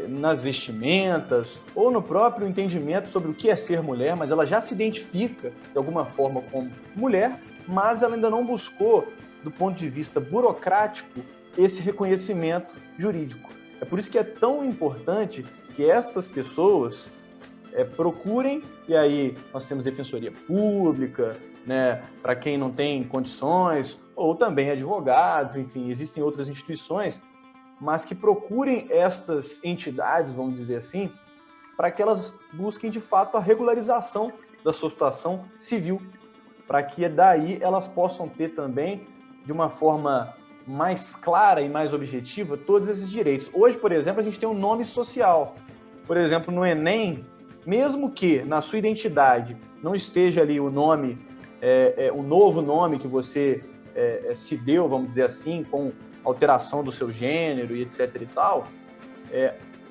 nas vestimentas, ou no próprio entendimento sobre o que é ser mulher, mas ela já se identifica, de alguma forma, como mulher, mas ela ainda não buscou, do ponto de vista burocrático, esse reconhecimento jurídico. É por isso que é tão importante que essas pessoas procurem, e aí nós temos defensoria pública, né, para quem não tem condições, ou também advogados, enfim, existem outras instituições, mas que procurem estas entidades, vamos dizer assim, para que elas busquem de fato a regularização da sua situação civil, para que daí elas possam ter também, de uma forma mais clara e mais objetiva, todos esses direitos. Hoje, por exemplo, a gente tem um nome social. Por exemplo, no Enem, mesmo que na sua identidade não esteja ali o nome, o novo nome que você se deu, vamos dizer assim, com alteração do seu gênero e etc e tal,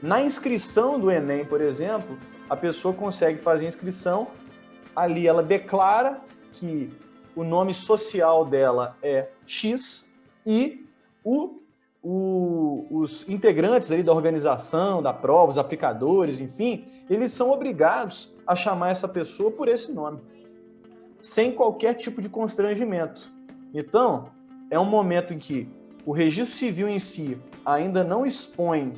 na inscrição do Enem, por exemplo, a pessoa consegue fazer a inscrição, ali ela declara que o nome social dela é X e os integrantes ali da organização, da prova, os aplicadores, enfim, eles são obrigados a chamar essa pessoa por esse nome, sem qualquer tipo de constrangimento. Então, é um momento em que o registro civil em si ainda não expõe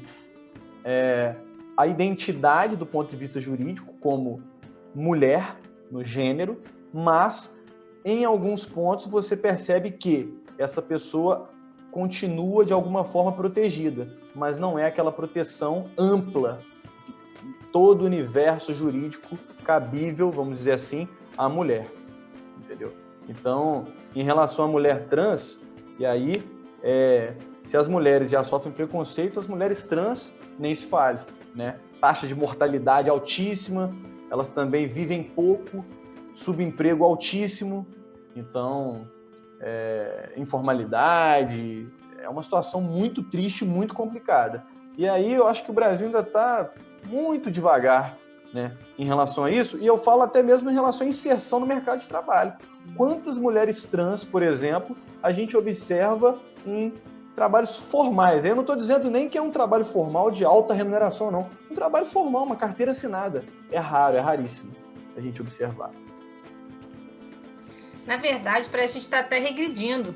a identidade do ponto de vista jurídico como mulher, no gênero, mas em alguns pontos você percebe que essa pessoa continua de alguma forma protegida, mas não é aquela proteção ampla, todo o universo jurídico cabível, vamos dizer assim, à mulher, entendeu? Então, em relação à mulher trans, e aí, se as mulheres já sofrem preconceito, as mulheres trans nem se fale, né? Taxa de mortalidade altíssima, elas também vivem pouco, subemprego altíssimo, Então, informalidade, é uma situação muito triste, muito complicada. E aí eu acho que o Brasil ainda está muito devagar, né, em relação a isso, e eu falo até mesmo em relação à inserção no mercado de trabalho. Quantas mulheres trans, por exemplo, a gente observa em trabalhos formais? Eu não estou dizendo nem que é um trabalho formal de alta remuneração, não. Um trabalho formal, uma carteira assinada. É raro, é raríssimo a gente observar. Na verdade, parece que a gente está até regredindo.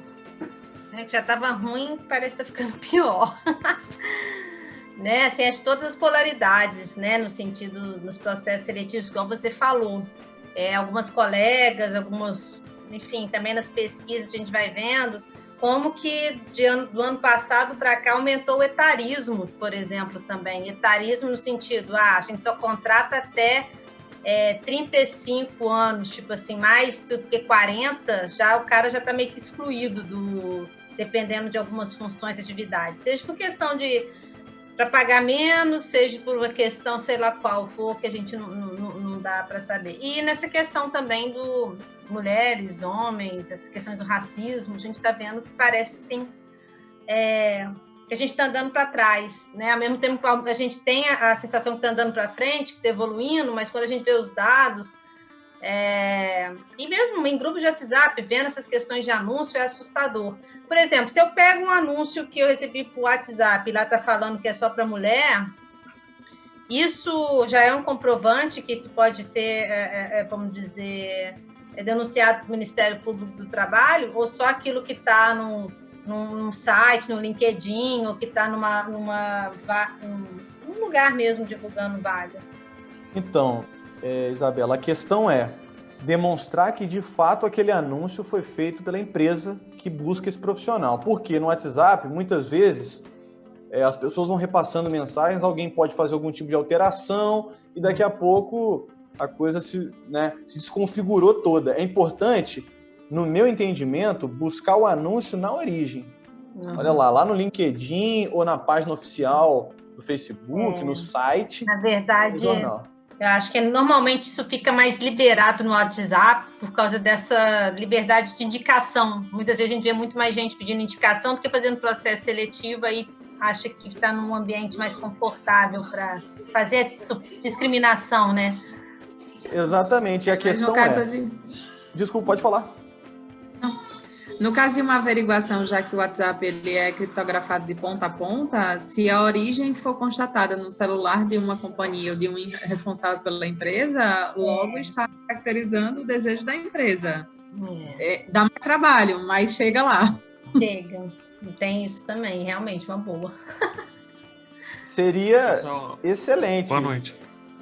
Já estava ruim, parece que está ficando pior. Né? Assim, acho todas as polaridades, né? No sentido, nos processos seletivos, como você falou. Algumas colegas, enfim, também nas pesquisas a gente vai vendo como que do ano passado para cá aumentou o etarismo, por exemplo, também. Etarismo no sentido, a gente só contrata até 35 anos, tipo assim, mais do que 40, o cara já está meio que excluído, dependendo de algumas funções e atividades. Seja por questão para pagar menos, seja por uma questão, sei lá qual for, que a gente não dá para saber. E nessa questão também do mulheres, homens, essas questões do racismo, a gente está vendo que parece que tem... que a gente está andando para trás, né? Ao mesmo tempo a gente tem a sensação que está andando para frente, que está evoluindo, mas quando a gente vê os dados, e mesmo em grupos de WhatsApp, vendo essas questões de anúncio, é assustador. Por exemplo, se eu pego um anúncio que eu recebi por WhatsApp e lá está falando que é só para mulher, isso já é um comprovante que isso pode ser, vamos dizer, denunciado para o Ministério Público do Trabalho, ou só aquilo que está num site, no LinkedIn, ou que está num lugar mesmo divulgando vaga. Então, Isabela, a questão é demonstrar que, de fato, aquele anúncio foi feito pela empresa que busca esse profissional. Porque no WhatsApp, muitas vezes, as pessoas vão repassando mensagens, alguém pode fazer algum tipo de alteração e daqui a pouco a coisa se desconfigurou toda. É importante, no meu entendimento, buscar o anúncio na origem. Uhum. Olha lá no LinkedIn ou na página oficial do Facebook, no site. Na verdade, eu acho que normalmente isso fica mais liberado no WhatsApp por causa dessa liberdade de indicação. Muitas vezes a gente vê muito mais gente pedindo indicação do que fazendo processo seletivo, aí acha que está num ambiente mais confortável para fazer discriminação, né? Exatamente. E a questão Desculpa, pode falar. No caso de uma averiguação, já que o WhatsApp ele é criptografado de ponta a ponta, se a origem for constatada no celular de uma companhia ou de um responsável pela empresa, logo está caracterizando o desejo da empresa. Dá mais trabalho, mas chega lá. Chega. Tem isso também, realmente, uma boa. Seria excelente. Boa noite.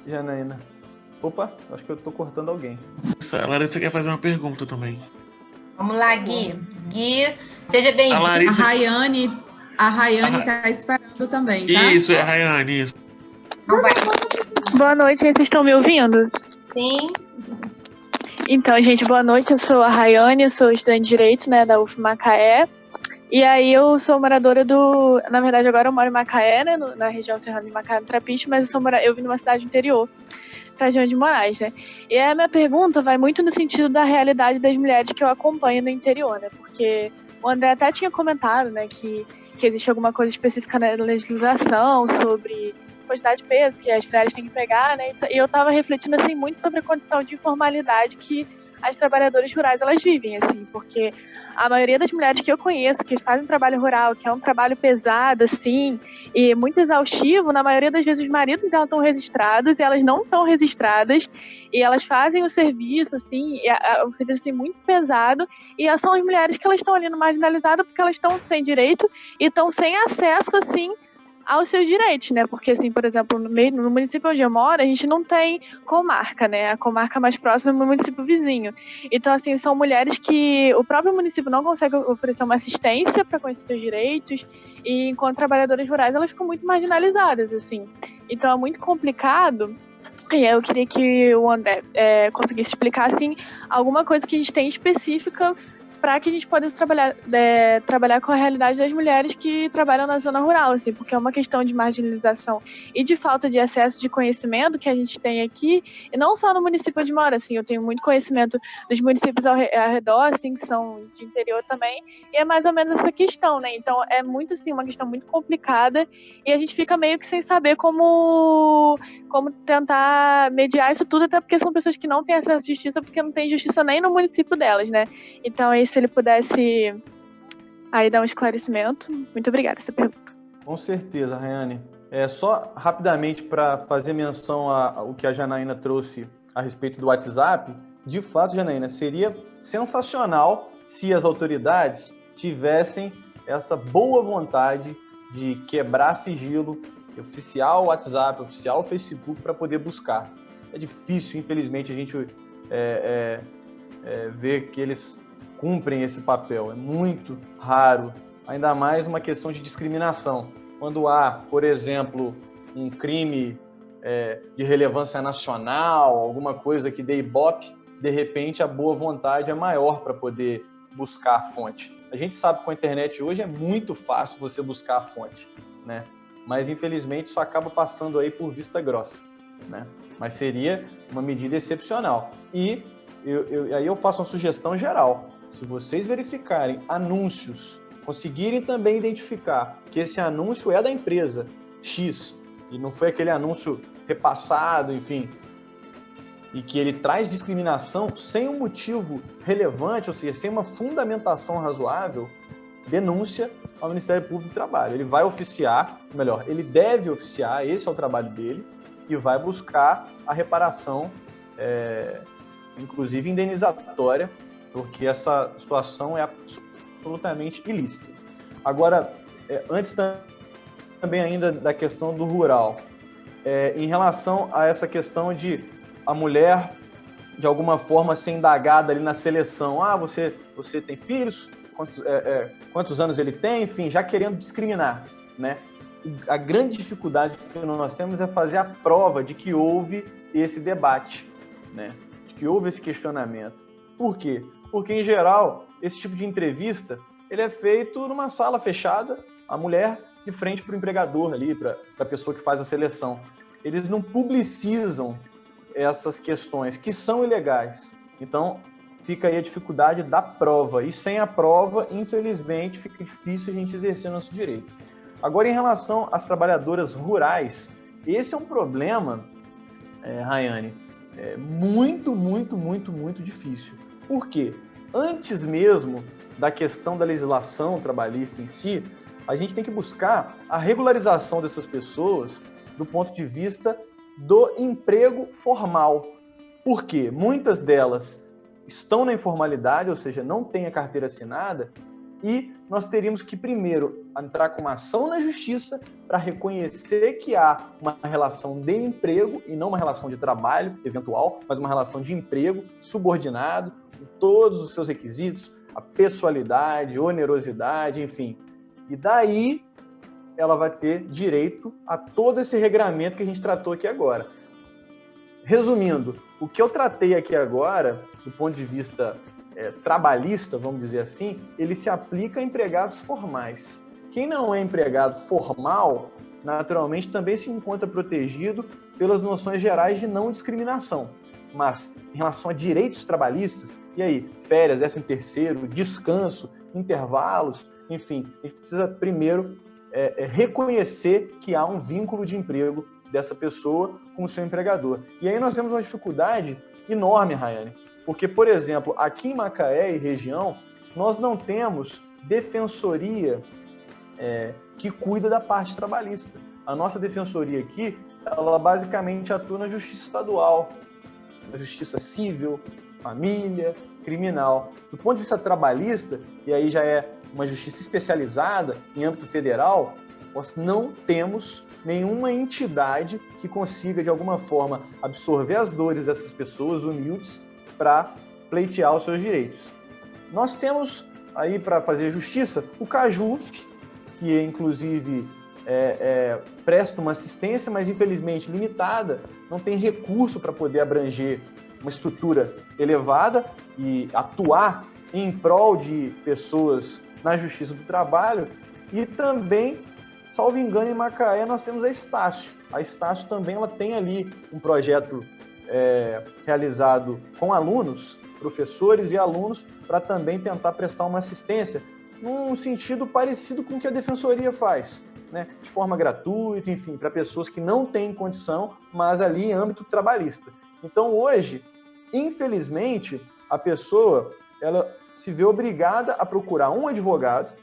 Janaína. Opa, acho que eu estou cortando alguém. A Larissa quer fazer uma pergunta também. Vamos lá, Gui. Gui, seja bem-vindo. A Rayane está esperando também, tá? Isso, é a Rayane, isso. Boa noite, vocês estão me ouvindo? Sim. Então, gente, boa noite. Eu sou a Rayane, sou estudante de Direito, né, da UF Macaé. E aí eu sou moradora Na verdade, agora eu moro em Macaé, né, na região serrana de Macaé, no Trapiche, mas eu vim numa cidade interior, Trajano de Moraes, né? E a minha pergunta vai muito no sentido da realidade das mulheres que eu acompanho no interior, né? Porque o André até tinha comentado, né, que existe alguma coisa específica na legislação sobre quantidade de peso que as mulheres têm que pegar, né? E eu tava refletindo, assim, muito sobre a condição de informalidade que as trabalhadoras rurais, elas vivem, assim, porque a maioria das mulheres que eu conheço, que fazem trabalho rural, que é um trabalho pesado, assim, e muito exaustivo, na maioria das vezes os maridos delas estão registrados e elas não estão registradas, e elas fazem o serviço, assim, um serviço, assim, muito pesado, e são as mulheres que elas estão ali no marginalizado porque elas estão sem direito e estão sem acesso, assim, aos seus direitos, né? Porque, assim, por exemplo, no município onde eu moro, a gente não tem comarca, né? A comarca mais próxima é no município vizinho. Então, assim, são mulheres que o próprio município não consegue oferecer uma assistência para conhecer seus direitos, e enquanto trabalhadoras rurais, elas ficam muito marginalizadas, assim. Então, é muito complicado. E eu queria que o André conseguisse explicar, assim, alguma coisa que a gente tem específica para que a gente possa trabalhar com a realidade das mulheres que trabalham na zona rural, assim, porque é uma questão de marginalização e de falta de acesso de conhecimento que a gente tem aqui, e não só no município onde mora, assim, eu tenho muito conhecimento dos municípios ao redor, assim, que são de interior também, e é mais ou menos essa questão, né? Então é muito, assim, uma questão muito complicada, e a gente fica meio que sem saber como tentar mediar isso tudo, até porque são pessoas que não têm acesso à justiça, porque não tem justiça nem no município delas, né? Então aí, se ele pudesse aí dar um esclarecimento. Muito obrigada essa pergunta. Com certeza, Rayane. Só rapidamente para fazer menção ao que a Janaína trouxe a respeito do WhatsApp, de fato, Janaína, seria sensacional se as autoridades tivessem essa boa vontade de quebrar sigilo oficial WhatsApp, oficial Facebook, para poder buscar. É difícil, infelizmente, a gente ver que eles cumprem esse papel. É muito raro, ainda mais uma questão de discriminação. Quando há, por exemplo, um crime de relevância nacional, alguma coisa que dê ibope, de repente a boa vontade é maior para poder buscar a fonte. A gente sabe que com a internet hoje é muito fácil você buscar a fonte, né? Mas infelizmente isso acaba passando aí por vista grossa, né? Mas seria uma medida excepcional. E aí eu faço uma sugestão geral. Se vocês verificarem anúncios, conseguirem também identificar que esse anúncio é da empresa X, e não foi aquele anúncio repassado, enfim, e que ele traz discriminação sem um motivo relevante, ou seja, sem uma fundamentação razoável, denúncia ao Ministério Público do Trabalho. Ele vai oficiar, melhor, ele deve oficiar, esse é o trabalho dele, e vai buscar a reparação, inclusive indenizatória, porque essa situação é absolutamente ilícita. Agora, antes também ainda da questão do rural, em relação a essa questão de a mulher, de alguma forma, ser indagada ali na seleção. Você tem filhos? Quantos anos ele tem? Enfim, já querendo discriminar, né? A grande dificuldade que nós temos é fazer a prova de que houve esse debate, né? De que houve esse questionamento. Por quê? Porque, em geral, esse tipo de entrevista ele é feito numa sala fechada, a mulher de frente para o empregador ali, para a pessoa que faz a seleção. Eles não publicizam essas questões, que são ilegais. Então, fica aí a dificuldade da prova. E sem a prova, infelizmente, fica difícil a gente exercer nosso direito. Agora, em relação às trabalhadoras rurais, esse é um problema, Rayane, muito, muito, muito, muito difícil. Por quê? Antes mesmo da questão da legislação trabalhista em si, a gente tem que buscar a regularização dessas pessoas do ponto de vista do emprego formal. Por quê? Muitas delas estão na informalidade, ou seja, não têm a carteira assinada, e nós teríamos que primeiro entrar com uma ação na justiça para reconhecer que há uma relação de emprego e não uma relação de trabalho eventual, mas uma relação de emprego subordinado, com todos os seus requisitos, a pessoalidade, onerosidade, enfim. E daí ela vai ter direito a todo esse regramento que a gente tratou aqui agora. Resumindo, o que eu tratei aqui agora, do ponto de vista trabalhista, vamos dizer assim, ele se aplica a empregados formais. Quem não é empregado formal, naturalmente, também se encontra protegido pelas noções gerais de não discriminação. Mas, em relação a direitos trabalhistas, e aí, férias, 13º, descanso, intervalos, enfim, a gente precisa primeiro reconhecer que há um vínculo de emprego dessa pessoa com o seu empregador. E aí nós temos uma dificuldade enorme, Rayane, porque, por exemplo, aqui em Macaé e região, nós não temos defensoria que cuida da parte trabalhista. A nossa defensoria aqui, ela basicamente atua na justiça estadual, na justiça civil, família, criminal. Do ponto de vista trabalhista, e aí já é uma justiça especializada em âmbito federal, nós não temos nenhuma entidade que consiga, de alguma forma, absorver as dores dessas pessoas humildes para pleitear os seus direitos. Nós temos aí, para fazer justiça, o CAJUF, que inclusive presta uma assistência, mas infelizmente limitada, não tem recurso para poder abranger uma estrutura elevada e atuar em prol de pessoas na Justiça do Trabalho. E também, salvo engano, em Macaé nós temos a Estácio. A Estácio também ela tem ali um projeto realizado com alunos, professores e alunos, para também tentar prestar uma assistência num sentido parecido com o que a Defensoria faz, né? De forma gratuita, enfim, para pessoas que não têm condição, mas ali em âmbito trabalhista. Então, hoje, infelizmente, a pessoa ela se vê obrigada a procurar um advogado,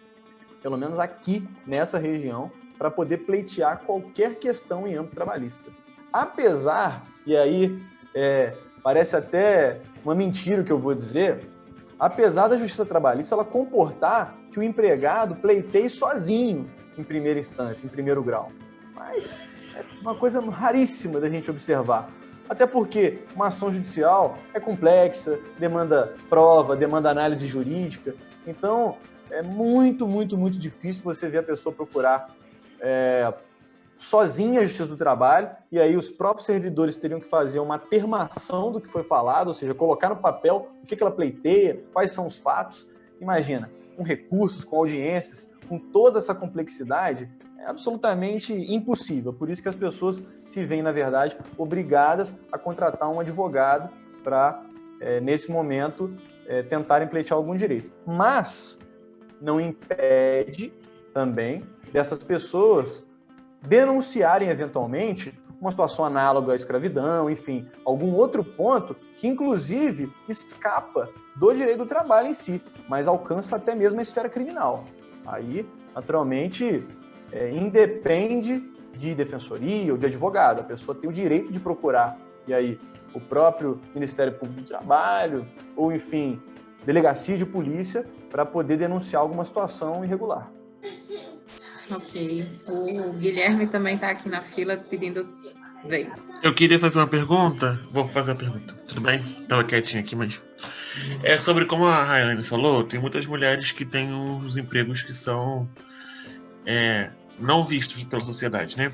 pelo menos aqui nessa região, para poder pleitear qualquer questão em âmbito trabalhista. Apesar, e aí parece até uma mentira o que eu vou dizer, apesar da Justiça Trabalhista ela comportar que o empregado pleiteie sozinho em primeira instância, em primeiro grau. Mas é uma coisa raríssima da gente observar. Até porque uma ação judicial é complexa, demanda prova, demanda análise jurídica. Então, é muito, muito, muito difícil você ver a pessoa procurar sozinha a Justiça do Trabalho, e aí os próprios servidores teriam que fazer uma termação do que foi falado, ou seja, colocar no papel o que ela pleiteia, quais são os fatos. Imagina, com recursos, com audiências, com toda essa complexidade, é absolutamente impossível. Por isso que as pessoas se veem, na verdade, obrigadas a contratar um advogado para, nesse momento, tentarem pleitear algum direito. Mas não impede também dessas pessoas denunciarem eventualmente uma situação análoga à escravidão, enfim, algum outro ponto que, inclusive, escapa do direito do trabalho em si, mas alcança até mesmo a esfera criminal. Aí, naturalmente, independe de defensoria ou de advogado. A pessoa tem o direito de procurar, e aí, o próprio Ministério Público do Trabalho, ou, enfim, delegacia de polícia, para poder denunciar alguma situação irregular. Ok. O Guilherme também está aqui na fila pedindo vez. Eu queria fazer uma pergunta. Vou fazer a pergunta, tudo bem? Estava quietinho aqui, mas... É sobre como a Rayane falou, tem muitas mulheres que têm uns empregos que são não vistos pela sociedade, né?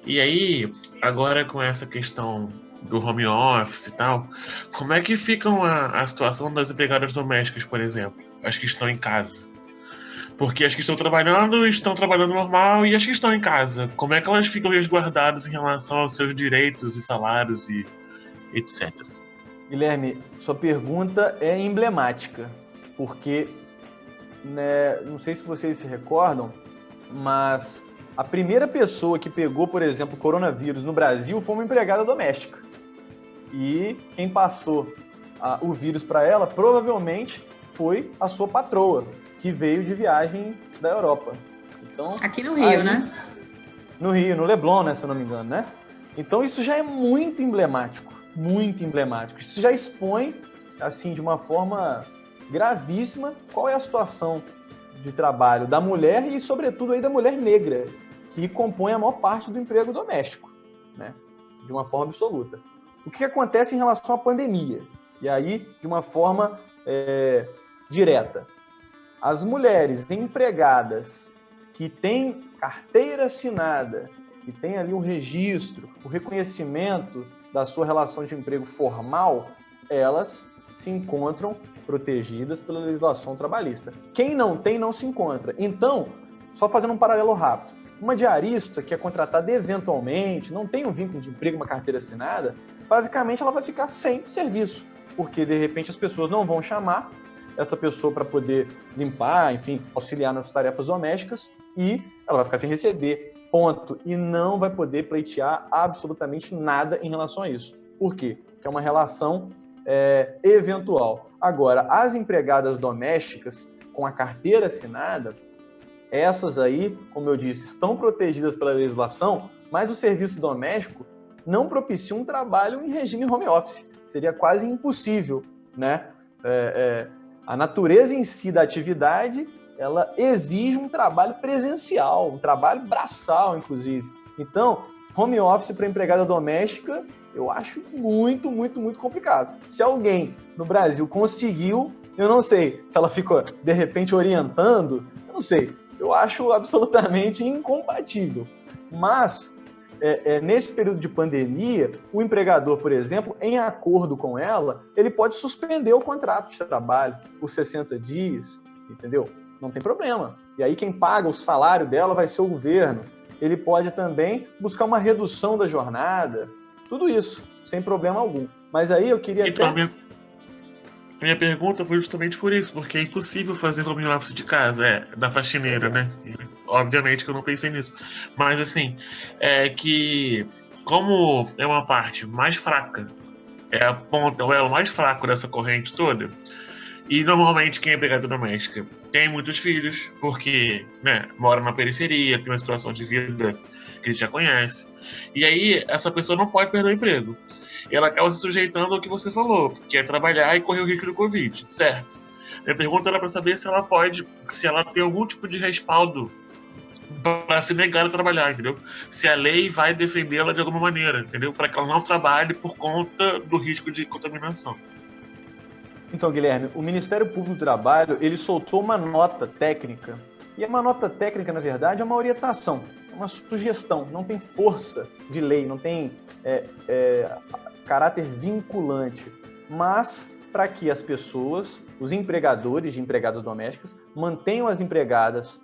E aí, agora com essa questão do home office e tal, como é que fica a situação das empregadas domésticas, por exemplo? As que estão em casa. Porque as que estão trabalhando normal, e as que estão em casa, como é que elas ficam resguardadas em relação aos seus direitos e salários e etc? Guilherme, sua pergunta é emblemática, porque, né, não sei se vocês se recordam, mas a primeira pessoa que pegou, por exemplo, o coronavírus no Brasil foi uma empregada doméstica. E quem passou o vírus para ela provavelmente foi a sua patroa, que veio de viagem da Europa. Então, aqui no Rio, né? No Rio, no Leblon, né, se eu não me engano, né? Então isso já é muito emblemático, muito emblemático. Isso já expõe, assim, de uma forma gravíssima, qual é a situação de trabalho da mulher e, sobretudo, aí da mulher negra, que compõe a maior parte do emprego doméstico, né? De uma forma absoluta. O que acontece em relação à pandemia? E aí, de uma forma direta. As mulheres empregadas que têm carteira assinada, que têm ali um registro, o reconhecimento da sua relação de emprego formal, elas se encontram protegidas pela legislação trabalhista. Quem não tem, não se encontra. Então, só fazendo um paralelo rápido, uma diarista que é contratada eventualmente, não tem um vínculo de emprego, uma carteira assinada, basicamente ela vai ficar sem serviço, porque de repente as pessoas não vão chamar essa pessoa para poder limpar, enfim, auxiliar nas tarefas domésticas, e ela vai ficar sem receber, ponto. E não vai poder pleitear absolutamente nada em relação a isso. Por quê? Porque é uma relação eventual. Agora, as empregadas domésticas com a carteira assinada, essas aí, como eu disse, estão protegidas pela legislação, mas o serviço doméstico não propicia um trabalho em regime home office. Seria quase impossível, né? A natureza em si da atividade, ela exige um trabalho presencial, um trabalho braçal, inclusive. Então, home office para empregada doméstica, eu acho muito, muito, muito complicado. Se alguém no Brasil conseguiu, eu não sei se ela ficou, de repente, orientando, eu não sei. Eu acho absolutamente incompatível. Mas, nesse período de pandemia, o empregador, por exemplo, em acordo com ela, ele pode suspender o contrato de trabalho por 60 dias, entendeu? Não tem problema. E aí quem paga o salário dela vai ser o governo. Ele pode também buscar uma redução da jornada, tudo isso, sem problema algum. Mas aí eu queria Então, até... minha pergunta foi justamente por isso, porque é impossível fazer home office de casa, da faxineira, né? Obviamente que eu não pensei nisso. Mas, assim, que como é uma parte mais fraca, é a ponta, ou é o mais fraco dessa corrente toda, e normalmente quem é empregada doméstica tem muitos filhos, porque, né, mora na periferia, tem uma situação de vida que a gente já conhece, e aí essa pessoa não pode perder o emprego. Ela acaba se sujeitando ao que você falou, que é trabalhar e correr o risco do Covid, certo? Minha pergunta era para saber se ela tem algum tipo de respaldo para se negar a trabalhar, entendeu? Se a lei vai defendê-la de alguma maneira, entendeu? Para que ela não trabalhe por conta do risco de contaminação. Então, Guilherme, o Ministério Público do Trabalho, ele soltou uma nota técnica, e uma nota técnica, na verdade, é uma orientação, é uma sugestão, não tem força de lei, não tem caráter vinculante, mas para que as pessoas, os empregadores de empregadas domésticas, mantenham as empregadas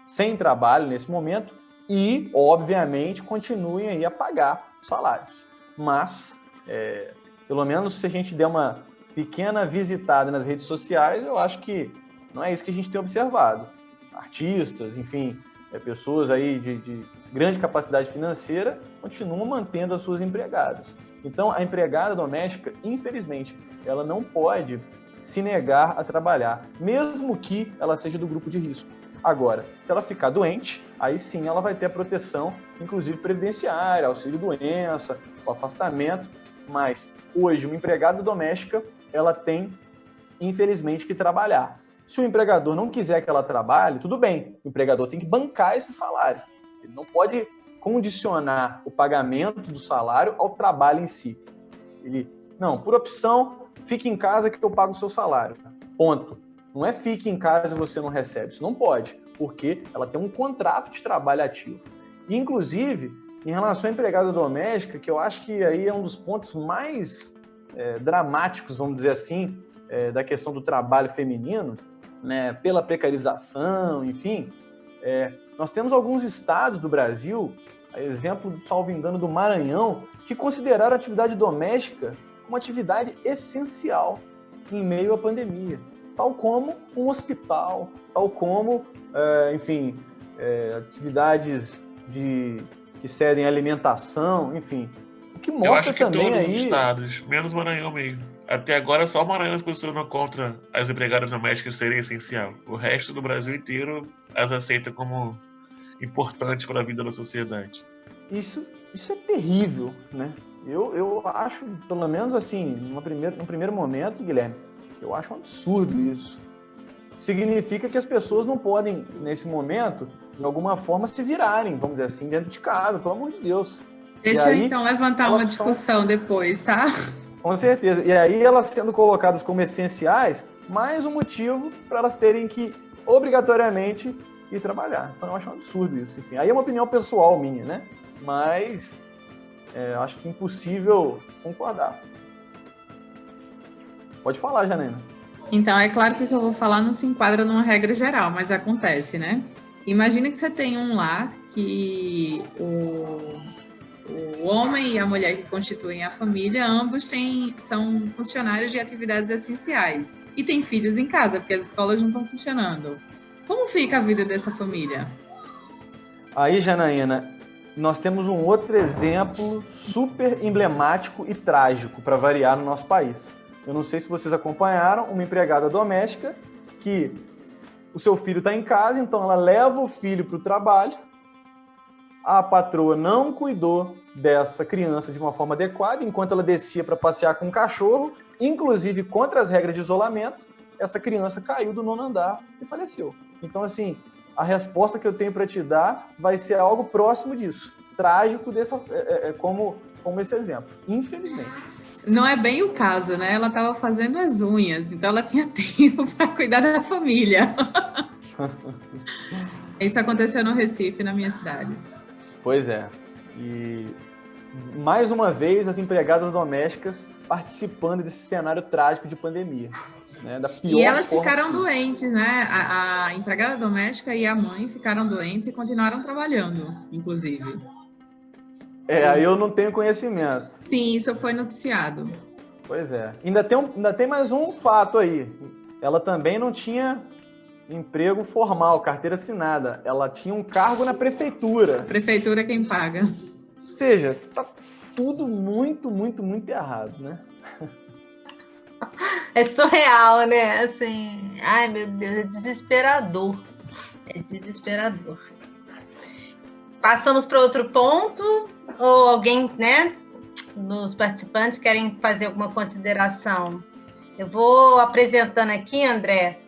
sem trabalho nesse momento e, obviamente, continuem aí a pagar os salários. Mas, pelo menos se a gente der uma pequena visitada nas redes sociais, eu acho que não é isso que a gente tem observado. Artistas, enfim, pessoas aí de grande capacidade financeira continuam mantendo as suas empregadas. Então, a empregada doméstica, infelizmente, ela não pode se negar a trabalhar, mesmo que ela seja do grupo de risco. Agora, se ela ficar doente, aí sim ela vai ter a proteção, inclusive previdenciária, auxílio-doença, o afastamento, mas hoje uma empregada doméstica, ela tem, infelizmente, que trabalhar. Se o empregador não quiser que ela trabalhe, tudo bem, o empregador tem que bancar esse salário. Ele não pode condicionar o pagamento do salário ao trabalho em si. Não, por opção, fique em casa que eu pago o seu salário. Ponto. Não é fique em casa e você não recebe. Isso não pode, porque ela tem um contrato de trabalho ativo. E, inclusive, em relação à empregada doméstica, que eu acho que aí é um dos pontos mais dramáticos, vamos dizer assim, da questão do trabalho feminino, né, pela precarização, enfim, nós temos alguns estados do Brasil, exemplo, salvo engano, do Maranhão, que consideraram a atividade doméstica uma atividade essencial em meio à pandemia, tal como um hospital, tal como, enfim, atividades que cedem alimentação, enfim, o que mostra eu acho que também todos aí... os estados, menos Maranhão mesmo. Até agora, só o Maranhão as pessoas não contra as empregadas domésticas serem essencial. O resto do Brasil inteiro as aceita como importantes para a vida da sociedade. Isso é terrível, né? Eu acho, pelo menos assim, no primeiro momento, Guilherme, eu acho um absurdo isso. Significa que as pessoas não podem, nesse momento, de alguma forma, se virarem, vamos dizer assim, dentro de casa, pelo amor de Deus. Deixa eu então levantar uma discussão depois, tá? Com certeza. E aí, elas sendo colocadas como essenciais, mais um motivo para elas terem que, obrigatoriamente, ir trabalhar. Então, eu acho um absurdo isso. Enfim, aí é uma opinião pessoal minha, né? Mas acho que é impossível concordar. Pode falar, Janaína. Então, é claro que o que eu vou falar não se enquadra numa regra geral, mas acontece, né? Imagina que você tem um lar que o homem e a mulher que constituem a família, ambos são funcionários de atividades essenciais. E têm filhos em casa, porque as escolas não estão funcionando. Como fica a vida dessa família? Aí, Janaína, nós temos um outro exemplo super emblemático e trágico para variar no nosso país. Eu não sei se vocês acompanharam uma empregada doméstica que o seu filho está em casa, então ela leva o filho para o trabalho, a patroa não cuidou dessa criança de uma forma adequada, enquanto ela descia para passear com o cachorro, inclusive contra as regras de isolamento, essa criança caiu do 9º andar e faleceu. Então, assim, a resposta que eu tenho para te dar vai ser algo próximo disso, trágico como esse exemplo, infelizmente. Não é bem o caso, né? Ela estava fazendo as unhas, então ela tinha tempo para cuidar da família. Isso aconteceu no Recife, na minha cidade. Pois é. E, mais uma vez, as empregadas domésticas participando desse cenário trágico de pandemia. Né, da pior E elas forma ficaram possível. doentes, né? A empregada doméstica e a mãe ficaram doentes e continuaram trabalhando, inclusive. Aí eu não tenho conhecimento. Sim, isso foi noticiado. Pois é. Ainda tem mais um fato aí. Ela também não tinha emprego formal, carteira assinada. Ela tinha um cargo na prefeitura. A prefeitura é quem paga. Ou seja, tá tudo muito, muito, muito errado, né? É surreal, né? Assim, ai meu Deus, é desesperador. É desesperador. Passamos para outro ponto? Ou alguém, né, dos participantes querem fazer alguma consideração? Eu vou apresentando aqui, André,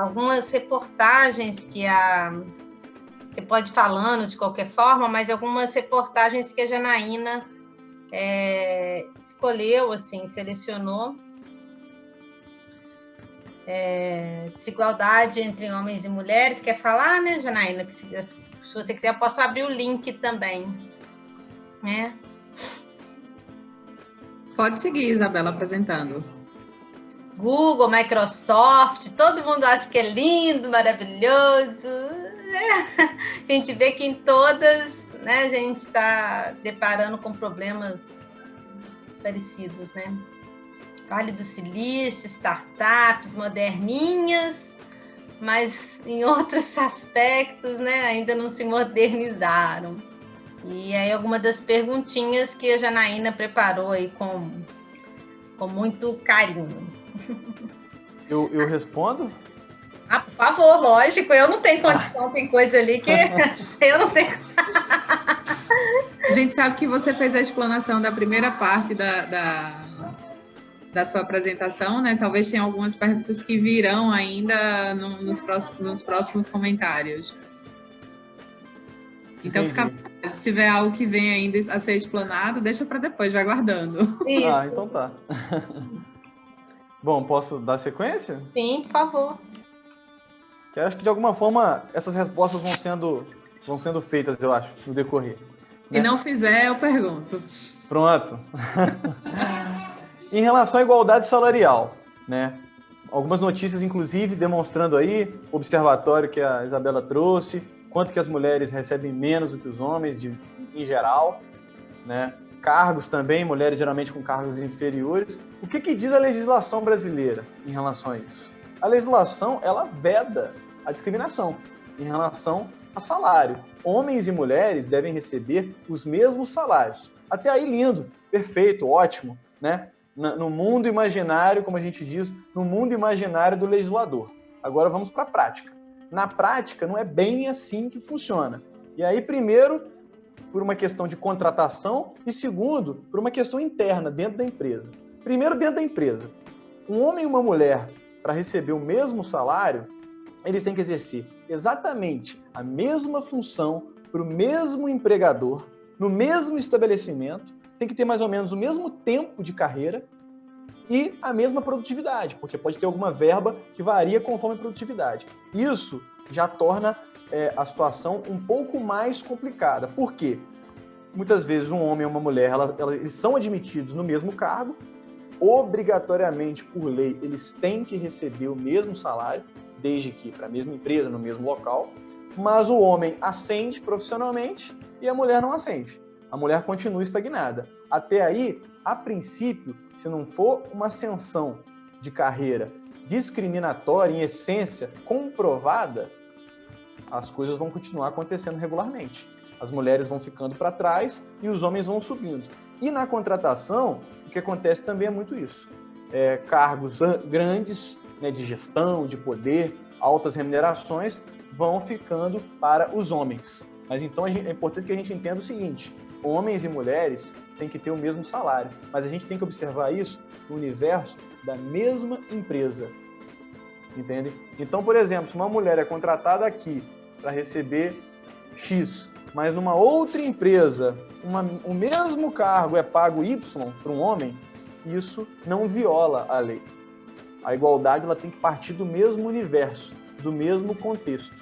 algumas reportagens que você pode ir falando de qualquer forma, mas algumas reportagens que a Janaína escolheu, assim, selecionou. Desigualdade entre homens e mulheres. Quer falar, né, Janaína? Que se você quiser, eu posso abrir o link também. Né? Pode seguir, Isabela, apresentando. Google, Microsoft, todo mundo acha que é lindo, maravilhoso. A gente vê que em todas, né, a gente está deparando com problemas parecidos, né? Vale do Silício, startups moderninhas, mas em outros aspectos, né, ainda não se modernizaram. E aí alguma das perguntinhas que a Janaína preparou aí com muito carinho. Eu respondo? Ah, por favor, lógico, eu não tenho condição, tem coisa ali que eu não tenho. A gente sabe que você fez a explanação da primeira parte da sua apresentação, né? Talvez tenha algumas perguntas que virão ainda nos próximos comentários. Então, se tiver algo que vem ainda a ser explanado, deixa para depois, vai guardando. Isso. Então tá. Bom, posso dar sequência? Sim, por favor. Que acho que de alguma forma essas respostas vão sendo feitas, eu acho, no decorrer. Se não fizer, eu pergunto. Pronto. Em relação à igualdade salarial, né? Algumas notícias, inclusive, demonstrando aí, o observatório que a Isabela trouxe, quanto que as mulheres recebem menos do que os homens, em geral, né? Cargos também, mulheres geralmente com cargos inferiores. O que diz a legislação brasileira em relação a isso? A legislação, ela veda a discriminação em relação a salário. Homens e mulheres devem receber os mesmos salários. Até aí, lindo, perfeito, ótimo, né? No mundo imaginário, como a gente diz, no mundo imaginário do legislador. Agora vamos para a prática. Na prática, não é bem assim que funciona. E aí, primeiro, por uma questão de contratação e, segundo, por uma questão interna, dentro da empresa. Primeiro, dentro da empresa. Um homem e uma mulher, para receber o mesmo salário, eles têm que exercer exatamente a mesma função para o mesmo empregador, no mesmo estabelecimento, tem que ter mais ou menos o mesmo tempo de carreira e a mesma produtividade, porque pode ter alguma verba que varia conforme a produtividade. Isso já torna a situação um pouco mais complicada. Por quê? Muitas vezes um homem e uma mulher, eles são admitidos no mesmo cargo, obrigatoriamente, por lei, eles têm que receber o mesmo salário, desde que para a mesma empresa, no mesmo local, mas o homem ascende profissionalmente e a mulher não ascende. A mulher continua estagnada. Até aí, a princípio, se não for uma ascensão de carreira discriminatória, em essência, comprovada, as coisas vão continuar acontecendo regularmente. As mulheres vão ficando para trás e os homens vão subindo. E na contratação, o que acontece também é muito isso. Cargos grandes, né, de gestão, de poder, altas remunerações, vão ficando para os homens. Mas então é importante que a gente entenda o seguinte: homens e mulheres têm que ter o mesmo salário, mas a gente tem que observar isso no universo da mesma empresa. Entende? Então, por exemplo, se uma mulher é contratada aqui para receber X, mas numa outra empresa o mesmo cargo é pago Y para um homem, isso não viola a lei. A igualdade ela tem que partir do mesmo universo, do mesmo contexto.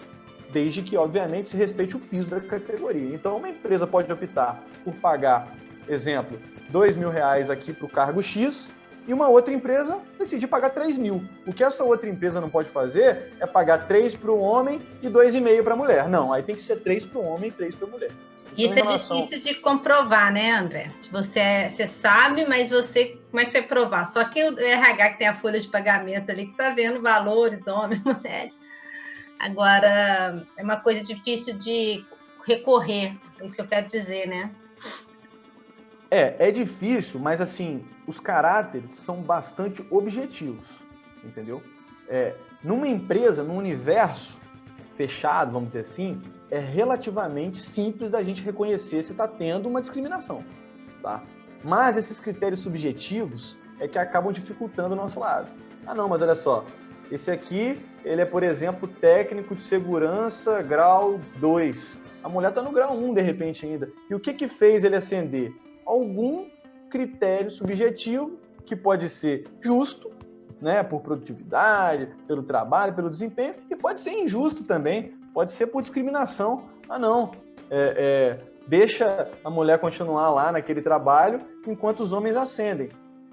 desde que, obviamente, se respeite o piso da categoria. Então, uma empresa pode optar por pagar, exemplo, R$2.000 aqui para o cargo X, e uma outra empresa decidir pagar 3 mil. O que essa outra empresa não pode fazer é pagar 3 para o homem e 2,5 para a mulher. Não, aí tem que ser 3 para o homem e 3 para a mulher. Então, isso é difícil de comprovar, né, André? Você sabe, mas como é que você vai provar? Só que o RH que tem a folha de pagamento ali, que está vendo valores, homens, mulheres. Agora, é uma coisa difícil de recorrer, é isso que eu quero dizer, né? É difícil, mas assim, os caráteres são bastante objetivos, entendeu? Numa empresa, num universo fechado, vamos dizer assim, é relativamente simples da gente reconhecer se está tendo uma discriminação, tá? Mas esses critérios subjetivos é que acabam dificultando o nosso lado. Ah, não, mas olha só, esse aqui, ele é, por exemplo, técnico de segurança grau 2. A mulher está no grau 1, de repente, ainda. E o que fez ele ascender? Algum critério subjetivo que pode ser justo, né, por produtividade, pelo trabalho, pelo desempenho, e pode ser injusto também, pode ser por discriminação. Ah, não, deixa a mulher continuar lá naquele trabalho enquanto os homens ascendem.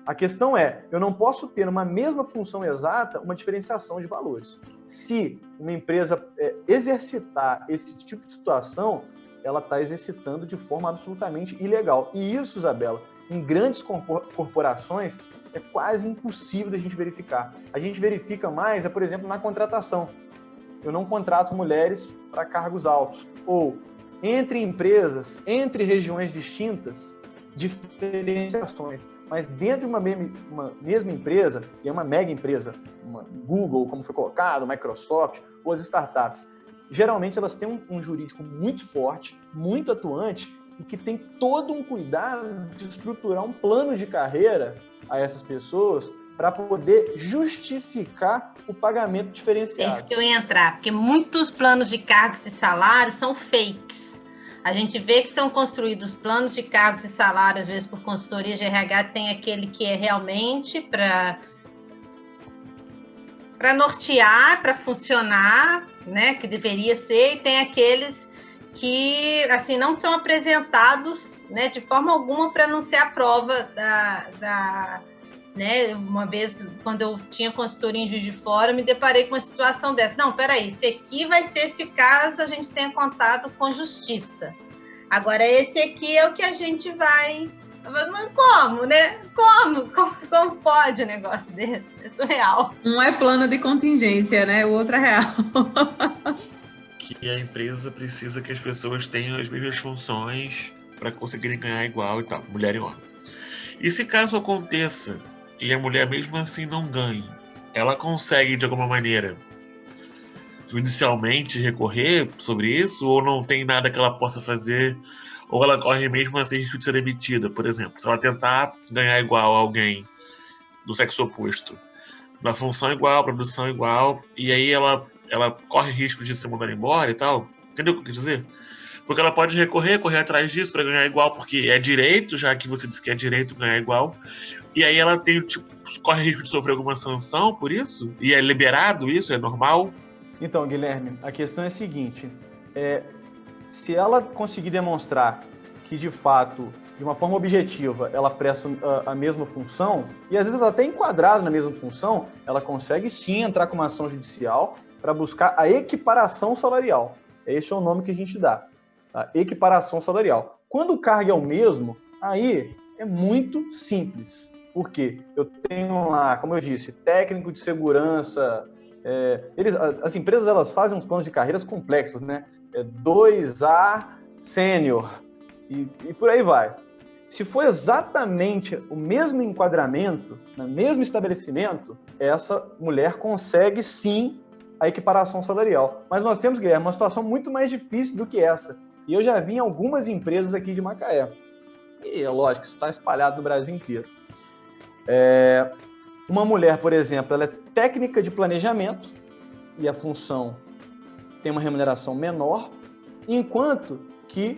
A questão eu não posso ter numa mesma função exata uma diferenciação de valores. Se uma empresa exercitar esse tipo de situação, ela está exercitando de forma absolutamente ilegal. E isso, Isabela, em grandes corporações, é quase impossível da gente verificar. A gente verifica mais, por exemplo, na contratação. Eu não contrato mulheres para cargos altos. Ou, entre empresas, entre regiões distintas, diferenciações. Mas dentro de uma mesma empresa, e é uma mega empresa, uma Google, como foi colocado, Microsoft, ou as startups, geralmente elas têm um jurídico muito forte, muito atuante, e que tem todo um cuidado de estruturar um plano de carreira a essas pessoas para poder justificar o pagamento diferenciado. É isso que eu ia entrar, porque muitos planos de cargos e salários são fakes. A gente vê que são construídos planos de cargos e salários, às vezes por consultoria de RH, tem aquele que é realmente para nortear, para funcionar, né, que deveria ser, e tem aqueles que assim, não são apresentados, né, de forma alguma para não ser a prova né, uma vez, quando eu tinha consultoria em Juiz de Fora, eu me deparei com uma situação dessa. Não, peraí, esse aqui vai ser se caso a gente tenha contato com justiça. Agora, esse aqui é o que a gente vai... Mas como, né? Como pode um negócio desse? É surreal. Um é plano de contingência, né? O outro é real. Que a empresa precisa que as pessoas tenham as mesmas funções para conseguirem ganhar igual e tal, mulher e homem. E se caso aconteça e a mulher mesmo assim não ganhe, ela consegue de alguma maneira judicialmente recorrer sobre isso, ou não tem nada que ela possa fazer, ou ela corre mesmo assim risco de ser demitida, por exemplo, se ela tentar ganhar igual a alguém do sexo oposto, na função igual, produção igual, e aí ela corre risco de ser mandada embora e tal, entendeu o que eu quero dizer? Porque ela pode correr atrás disso para ganhar igual, porque é direito, já que você disse que é direito ganhar igual, e aí ela tem, corre risco de sofrer alguma sanção por isso? E é liberado isso? É normal? Então, Guilherme, a questão é a seguinte, se ela conseguir demonstrar que, de fato, de uma forma objetiva, ela presta a mesma função, e às vezes ela até enquadrada na mesma função, ela consegue sim entrar com uma ação judicial para buscar a equiparação salarial. Esse é o nome que a gente dá, a equiparação salarial. Quando o cargo é o mesmo, aí é muito simples. Por quê? Eu tenho lá, como eu disse, técnico de segurança. As empresas elas fazem uns planos de carreiras complexos, né? 2A sênior e por aí vai. Se for exatamente o mesmo enquadramento, no mesmo estabelecimento, essa mulher consegue sim a equiparação salarial. Mas nós temos, Guilherme, uma situação muito mais difícil do que essa. E eu já vi em algumas empresas aqui de Macaé. E é lógico, isso está espalhado no Brasil inteiro. Uma mulher, por exemplo, ela é técnica de planejamento e a função tem uma remuneração menor, enquanto que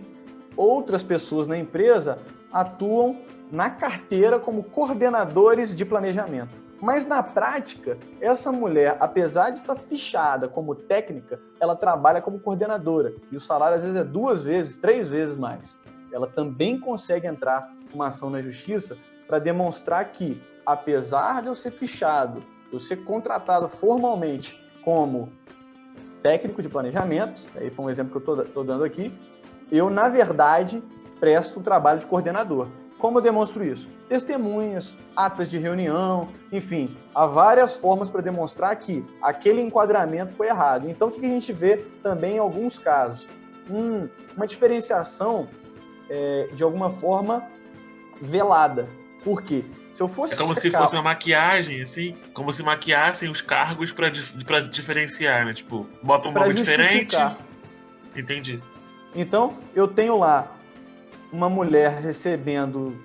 outras pessoas na empresa atuam na carteira como coordenadores de planejamento. Mas na prática, essa mulher, apesar de estar fichada como técnica, ela trabalha como coordenadora. E o salário às vezes é 2 vezes, 3 vezes mais. Ela também consegue entrar com uma ação na justiça para demonstrar que, apesar de eu ser fichado, eu ser contratado formalmente como técnico de planejamento, aí foi um exemplo que eu estou dando aqui, eu, na verdade, presto um trabalho de coordenador. Como eu demonstro isso? Testemunhas, atas de reunião, enfim, há várias formas para demonstrar que aquele enquadramento foi errado. Então, o que a gente vê também em alguns casos? Uma diferenciação, de alguma forma, velada. Por quê? Se eu fosse como se fosse uma maquiagem, assim, como se maquiassem os cargos para diferenciar, né? Tipo, bota um nome diferente. Entendi. Então, eu tenho lá uma mulher recebendo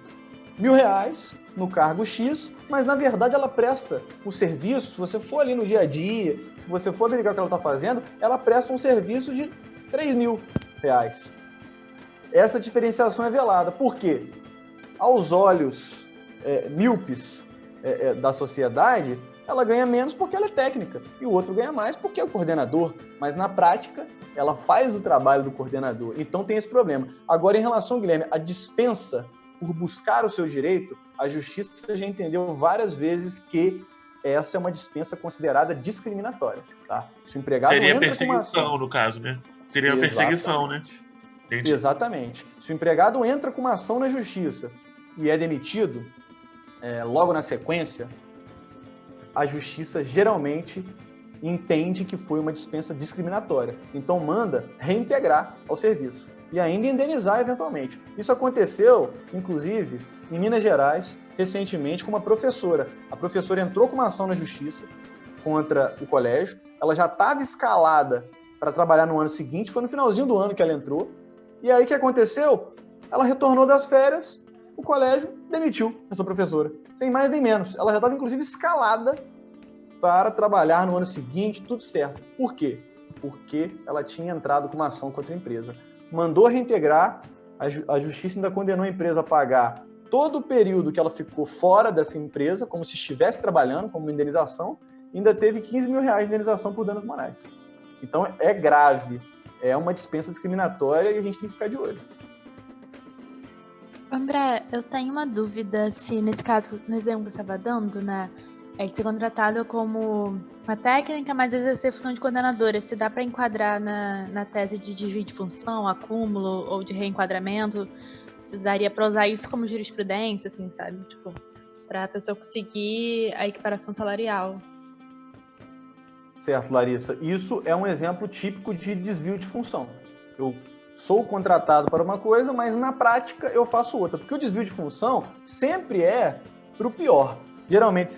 R$1.000 no cargo X, mas na verdade ela presta o serviço, se você for ali no dia a dia, se você for verificar o que ela está fazendo, ela presta um serviço de R$3.000. Essa diferenciação é velada. Por quê? Aos olhos míopes da sociedade, ela ganha menos porque ela é técnica, e o outro ganha mais porque é o coordenador, mas na prática ela faz o trabalho do coordenador, então tem esse problema. Agora, em relação, Guilherme, à dispensa por buscar o seu direito, a justiça já entendeu várias vezes que essa é uma dispensa considerada discriminatória. Tá? Se o empregado seria entra perseguição, com uma ação, no caso, né? Seria uma perseguição, né? Entendi. Exatamente. Se o empregado entra com uma ação na justiça e é demitido, logo na sequência, a justiça geralmente entende que foi uma dispensa discriminatória. Então manda reintegrar ao serviço e ainda indenizar eventualmente. Isso aconteceu, inclusive, em Minas Gerais, recentemente, com uma professora. A professora entrou com uma ação na justiça contra o colégio, ela já estava escalada para trabalhar no ano seguinte, foi no finalzinho do ano que ela entrou, e aí o que aconteceu? Ela retornou das férias, o colégio demitiu essa professora, sem mais nem menos. Ela já estava, inclusive, escalada para trabalhar no ano seguinte, tudo certo. Por quê? Porque ela tinha entrado com uma ação contra a empresa. Mandou reintegrar, a justiça ainda condenou a empresa a pagar todo o período que ela ficou fora dessa empresa, como se estivesse trabalhando, como indenização, e ainda teve R$15.000 de indenização por danos morais. Então é grave, é uma dispensa discriminatória e a gente tem que ficar de olho. André, eu tenho uma dúvida se nesse caso, no exemplo que você estava dando, né, de ser contratado como uma técnica, mas exercer função de coordenadora, se dá para enquadrar na tese de desvio de função, acúmulo ou de reenquadramento, se daria para usar isso como jurisprudência, assim, sabe? Tipo, para a pessoa conseguir a equiparação salarial. Certo, Larissa. Isso é um exemplo típico de desvio de função. Eu sou contratado para uma coisa, mas na prática eu faço outra. Porque o desvio de função sempre é para o pior. Geralmente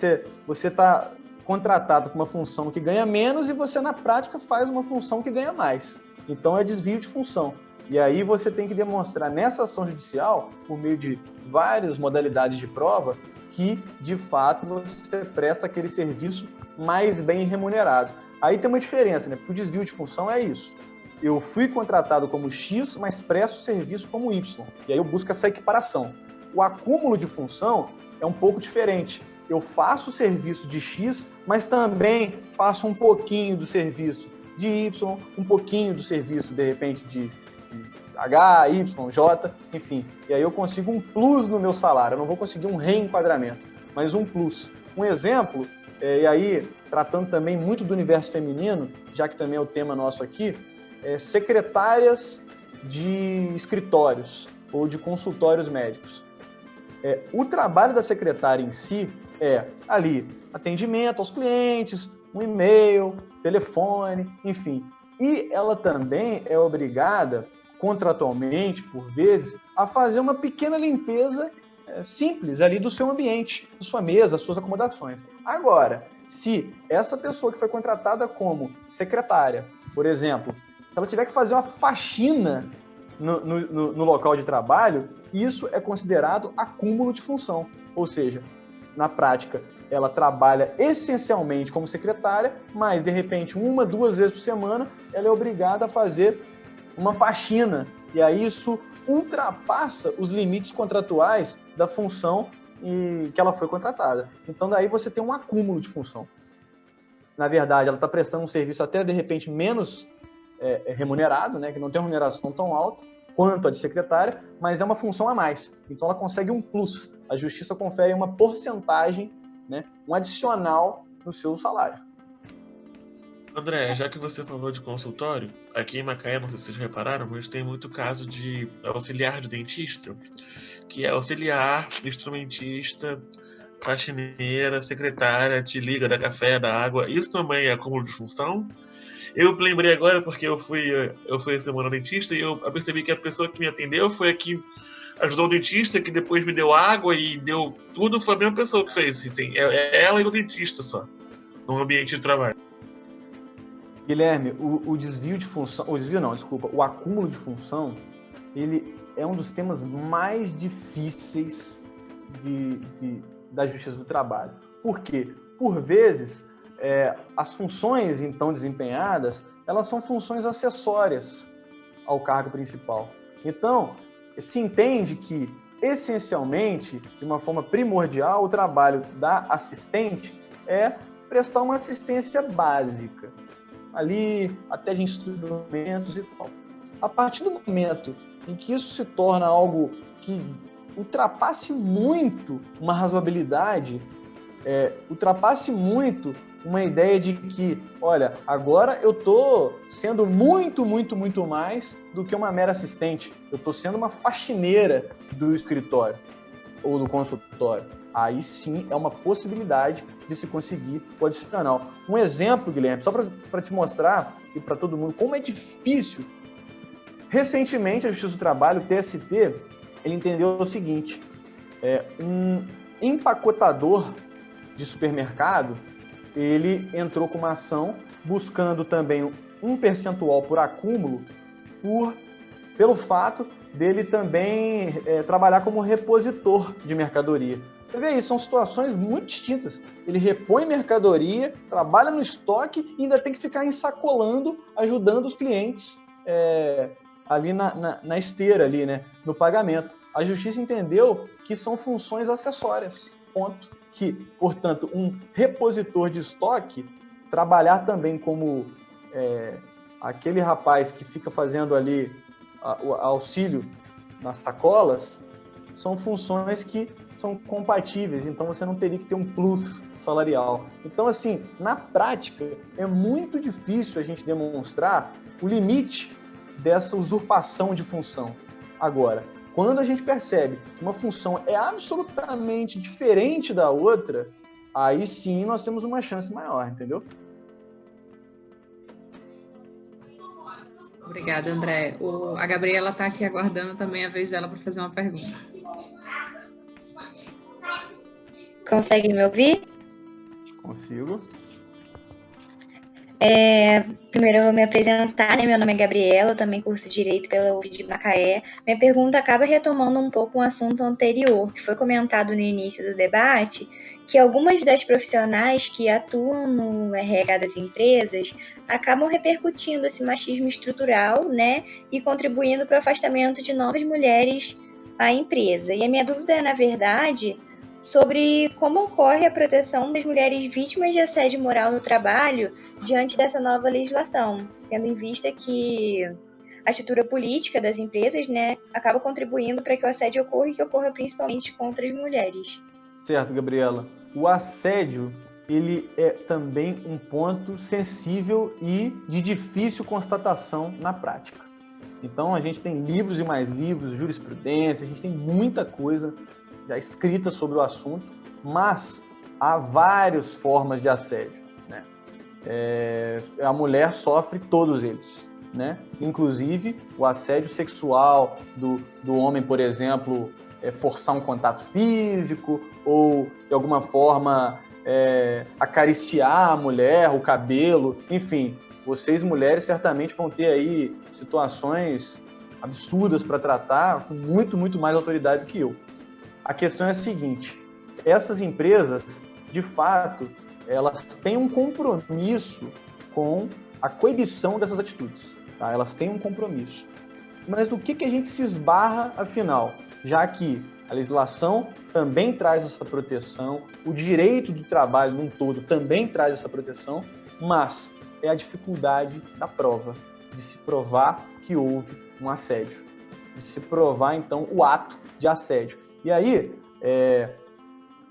você está contratado com uma função que ganha menos e você na prática faz uma função que ganha mais. Então é desvio de função. E aí você tem que demonstrar nessa ação judicial, por meio de várias modalidades de prova, que de fato você presta aquele serviço mais bem remunerado. Aí tem uma diferença, né? Porque o desvio de função é isso. Eu fui contratado como X, mas presto serviço como Y. E aí eu busco essa equiparação. O acúmulo de função é um pouco diferente. Eu faço o serviço de X, mas também faço um pouquinho do serviço de Y, um pouquinho do serviço, de repente, de H, Y, J, enfim. E aí eu consigo um plus no meu salário. Eu não vou conseguir um reenquadramento, mas um plus. Um exemplo, e aí tratando também muito do universo feminino, já que também é o tema nosso aqui, secretárias de escritórios ou de consultórios médicos. O trabalho da secretária em si é ali atendimento aos clientes, um e-mail, telefone, enfim. E ela também é obrigada, contratualmente, por vezes, a fazer uma pequena limpeza simples ali do seu ambiente, da sua mesa, das suas acomodações. Agora, se essa pessoa que foi contratada como secretária, por exemplo, se ela tiver que fazer uma faxina no local de trabalho, isso é considerado acúmulo de função. Ou seja, na prática, ela trabalha essencialmente como secretária, mas, de repente, 1, 2 vezes por semana, ela é obrigada a fazer uma faxina. E aí isso ultrapassa os limites contratuais da função e que ela foi contratada. Então, daí você tem um acúmulo de função. Na verdade, ela está prestando um serviço até, de repente, menos remunerado, né, que não tem uma remuneração tão alta quanto a de secretária, mas é uma função a mais. Então, ela consegue um plus. A Justiça confere uma porcentagem, né, um adicional no seu salário. André, já que você falou de consultório, aqui em Macaé, não sei se vocês repararam, mas tem muito caso de auxiliar de dentista, que é auxiliar, instrumentista, faxineira, secretária, te liga da café, da água. Isso também é acúmulo de função? Eu lembrei agora porque eu fui semana no dentista e eu percebi que a pessoa que me atendeu foi a que ajudou o dentista, que depois me deu água e deu tudo, foi a mesma pessoa que fez. Assim, é ela e o dentista só, no ambiente de trabalho. Guilherme, o desvio de função, o acúmulo de função, ele é um dos temas mais difíceis da Justiça do Trabalho. Por quê? Por vezes, as funções então desempenhadas, elas são funções acessórias ao cargo principal. Então, se entende que, essencialmente, de uma forma primordial, o trabalho da assistente é prestar uma assistência básica, ali, até de instrumentos e tal. A partir do momento em que isso se torna algo que ultrapasse muito uma razoabilidade, ultrapasse muito uma ideia de que, olha, agora eu estou sendo muito, muito, muito mais do que uma mera assistente. Eu estou sendo uma faxineira do escritório ou do consultório. Aí sim é uma possibilidade de se conseguir o adicional. Um exemplo, Guilherme, só para te mostrar e para todo mundo como é difícil. Recentemente, a Justiça do Trabalho, o TST, ele entendeu o seguinte: um empacotador de supermercado, ele entrou com uma ação buscando também um percentual por acúmulo pelo fato dele também trabalhar como repositor de mercadoria. Você vê isso, são situações muito distintas. Ele repõe mercadoria, trabalha no estoque e ainda tem que ficar ensacolando, ajudando os clientes ali na esteira, ali, né, no pagamento. A Justiça entendeu que são funções acessórias, ponto. Que, portanto, um repositor de estoque, trabalhar também como aquele rapaz que fica fazendo ali o auxílio nas sacolas, são funções que são compatíveis, então você não teria que ter um plus salarial. Então, assim, na prática, é muito difícil a gente demonstrar o limite dessa usurpação de função. Agora, quando a gente percebe que uma função é absolutamente diferente da outra, aí sim nós temos uma chance maior, entendeu? Obrigada, André. A Gabriela está aqui aguardando também a vez dela para fazer uma pergunta. Consegue me ouvir? Consigo. Primeiro eu vou me apresentar, né? Meu nome é Gabriela, eu também curso Direito pela UF de Macaé. Minha pergunta acaba retomando um pouco um assunto anterior, que foi comentado no início do debate, que algumas das profissionais que atuam no RH das empresas acabam repercutindo esse machismo estrutural, né? E contribuindo para o afastamento de novas mulheres à empresa. E a minha dúvida é, na verdade, sobre como ocorre a proteção das mulheres vítimas de assédio moral no trabalho diante dessa nova legislação, tendo em vista que a estrutura política das empresas, né, acaba contribuindo para que o assédio ocorra e que ocorra principalmente contra as mulheres. Certo, Gabriela. O assédio, ele é também um ponto sensível e de difícil constatação na prática. Então, a gente tem livros e mais livros, jurisprudência, a gente tem muita coisa já escrita sobre o assunto, mas há várias formas de assédio, né? A mulher sofre todos eles, né? Inclusive o assédio sexual do homem, por exemplo, forçar um contato físico ou de alguma forma acariciar a mulher, o cabelo, enfim, vocês mulheres certamente vão ter aí situações absurdas para tratar com muito, muito mais autoridade do que eu. A questão é a seguinte: essas empresas, de fato, elas têm um compromisso com a coibição dessas atitudes. Tá? Elas têm um compromisso. Mas o que a gente se esbarra, afinal? Já que A legislação também traz essa proteção, o direito do trabalho num todo também traz essa proteção, mas é a dificuldade da prova, de se provar que houve um assédio, de se provar, então, o ato de assédio. E aí,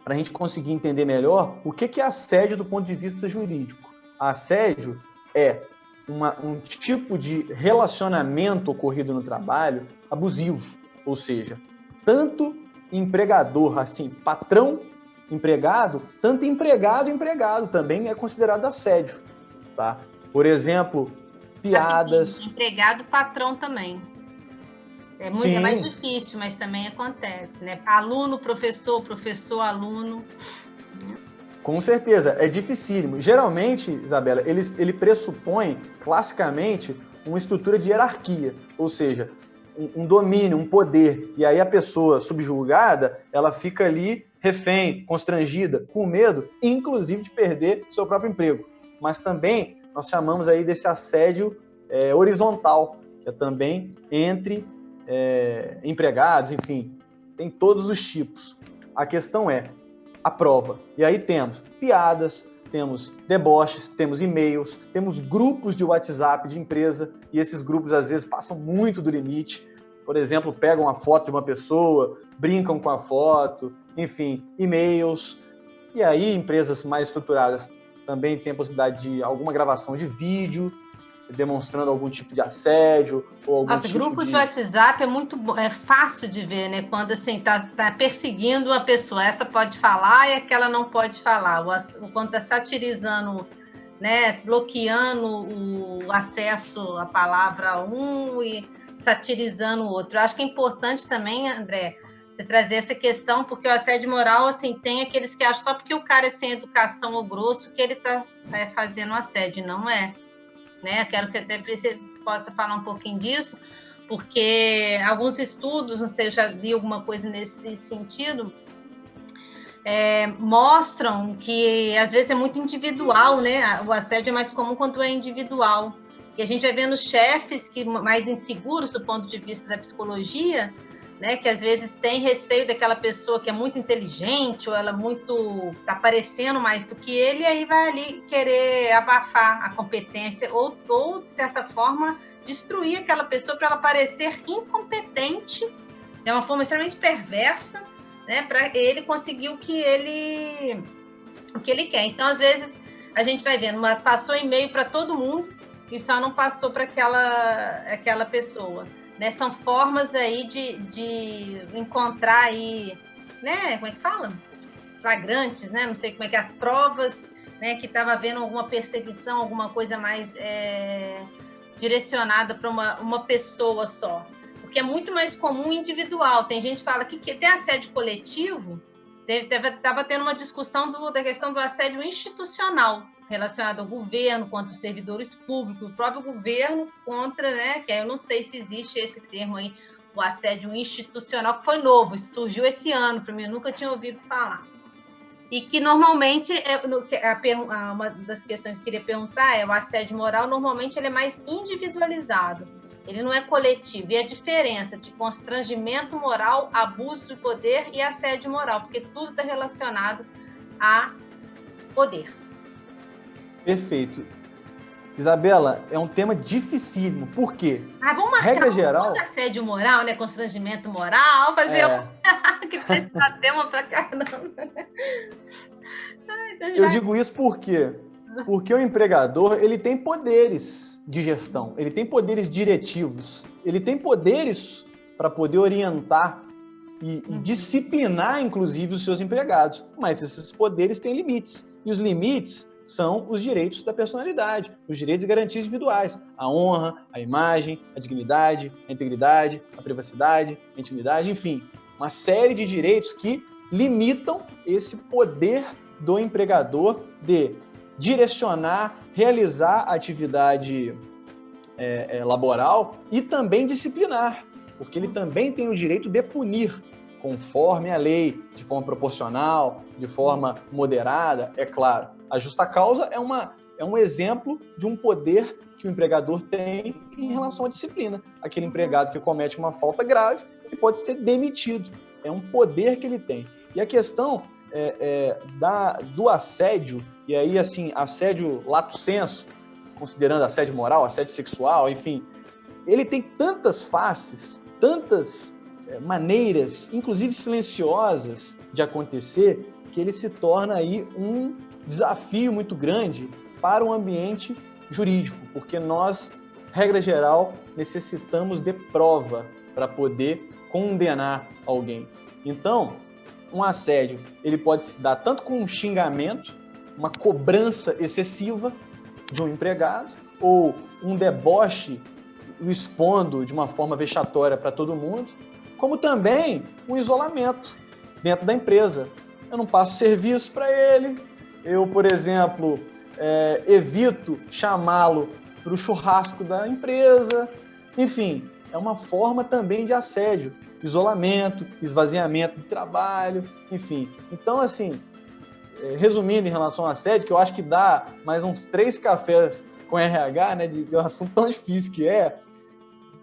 para a gente conseguir entender melhor, o que é assédio do ponto de vista jurídico? Assédio é um tipo de relacionamento ocorrido no trabalho abusivo, ou seja, tanto empregador, assim, patrão, empregado, tanto empregado também é considerado assédio, tá? Por exemplo, piadas... Empregado, patrão também. É mais difícil, mas também acontece, né? Aluno, professor, aluno. Com certeza, é dificílimo. Geralmente, Isabela, ele pressupõe, classicamente, uma estrutura de hierarquia, ou seja, um domínio, um poder. E aí a pessoa subjugada, ela fica ali refém, constrangida, com medo, inclusive de perder seu próprio emprego. Mas também nós chamamos aí desse assédio horizontal, que é também entre empregados, enfim, tem todos os tipos. A questão é a prova. E aí temos piadas, temos deboches, temos e-mails, temos grupos de WhatsApp de empresa, e esses grupos às vezes passam muito do limite. Por exemplo, pegam a foto de uma pessoa, brincam com a foto, enfim, e-mails. E aí empresas mais estruturadas também têm a possibilidade de alguma gravação de vídeo, demonstrando algum tipo de assédio ou algum tipo grupo de WhatsApp é fácil de ver, né? Quando assim tá perseguindo uma pessoa, essa pode falar e aquela não pode falar. Quando tá satirizando, né? Bloqueando o acesso à palavra um e satirizando o outro. Eu acho que é importante também, André, você trazer essa questão, porque o assédio moral, assim, tem aqueles que acham só porque o cara é sem educação ou grosso que ele tá fazendo assédio, não é? Né? Eu quero que você possa falar um pouquinho disso, porque alguns estudos, não sei, eu já li alguma coisa nesse sentido, mostram que às vezes é muito individual, né? O assédio é mais comum quando é individual. E a gente vai vendo chefes que mais inseguros do ponto de vista da psicologia, né, que às vezes tem receio daquela pessoa que é muito inteligente ou ela está parecendo mais do que ele, e aí vai ali querer abafar a competência ou de certa forma destruir aquela pessoa para ela parecer incompetente, de uma forma extremamente perversa, né, para ele conseguir o que ele quer. Então, às vezes, a gente vai vendo, passou e-mail para todo mundo e só não passou para aquela pessoa. Né, são formas aí de encontrar aí, né, como é que fala? Flagrantes, né, não sei como é que as provas, né, que estava havendo alguma perseguição, alguma coisa mais direcionada para uma pessoa só. Porque é muito mais comum individual. Tem gente que fala que tem assédio coletivo, estava tendo uma discussão da questão do assédio institucional, relacionado ao governo, contra os servidores públicos, o próprio governo contra, né, que eu não sei se existe esse termo aí, o assédio institucional, que foi novo, isso surgiu esse ano, para mim, eu nunca tinha ouvido falar. E que normalmente, uma das questões que eu queria perguntar o assédio moral, normalmente ele é mais individualizado, ele não é coletivo, e a diferença de constrangimento moral, abuso de poder e assédio moral, porque tudo está relacionado a poder. Perfeito. Isabela, é um tema dificílimo. Por quê? Vamos marcar de assédio moral, né? Constrangimento moral, fazer que tem tema pra caramba. Eu digo isso por quê? Porque o empregador, ele tem poderes de gestão, ele tem poderes diretivos, ele tem poderes para poder orientar e disciplinar, inclusive, os seus empregados. Mas esses poderes têm limites. E os limites são os direitos da personalidade, os direitos e garantias individuais, a honra, a imagem, a dignidade, a integridade, a privacidade, a intimidade, enfim, uma série de direitos que limitam esse poder do empregador de direcionar, realizar a atividade laboral e também disciplinar, porque ele também tem o direito de punir conforme a lei, de forma proporcional, de forma moderada, é claro. A justa causa é um exemplo de um poder que o empregador tem em relação à disciplina. Aquele empregado que comete uma falta grave, ele pode ser demitido. é um poder que ele tem. E a questão do assédio, e aí, assim, assédio lato sensu, considerando assédio moral, assédio sexual, enfim, ele tem tantas faces, tantas maneiras, inclusive silenciosas, de acontecer, que ele se torna aí um desafio muito grande para o ambiente jurídico, porque nós, regra geral, necessitamos de prova para poder condenar alguém. Então, um assédio, ele pode se dar tanto com um xingamento, uma cobrança excessiva de um empregado, ou um deboche o expondo de uma forma vexatória para todo mundo, como também um isolamento dentro da empresa. Eu não passo serviço para ele, eu, por exemplo, evito chamá-lo para o churrasco da empresa, enfim, é uma forma também de assédio, isolamento, esvaziamento do trabalho, enfim. Então, assim, resumindo em relação ao assédio, que eu acho que dá mais uns 3 cafés com RH, né, de um assunto tão difícil que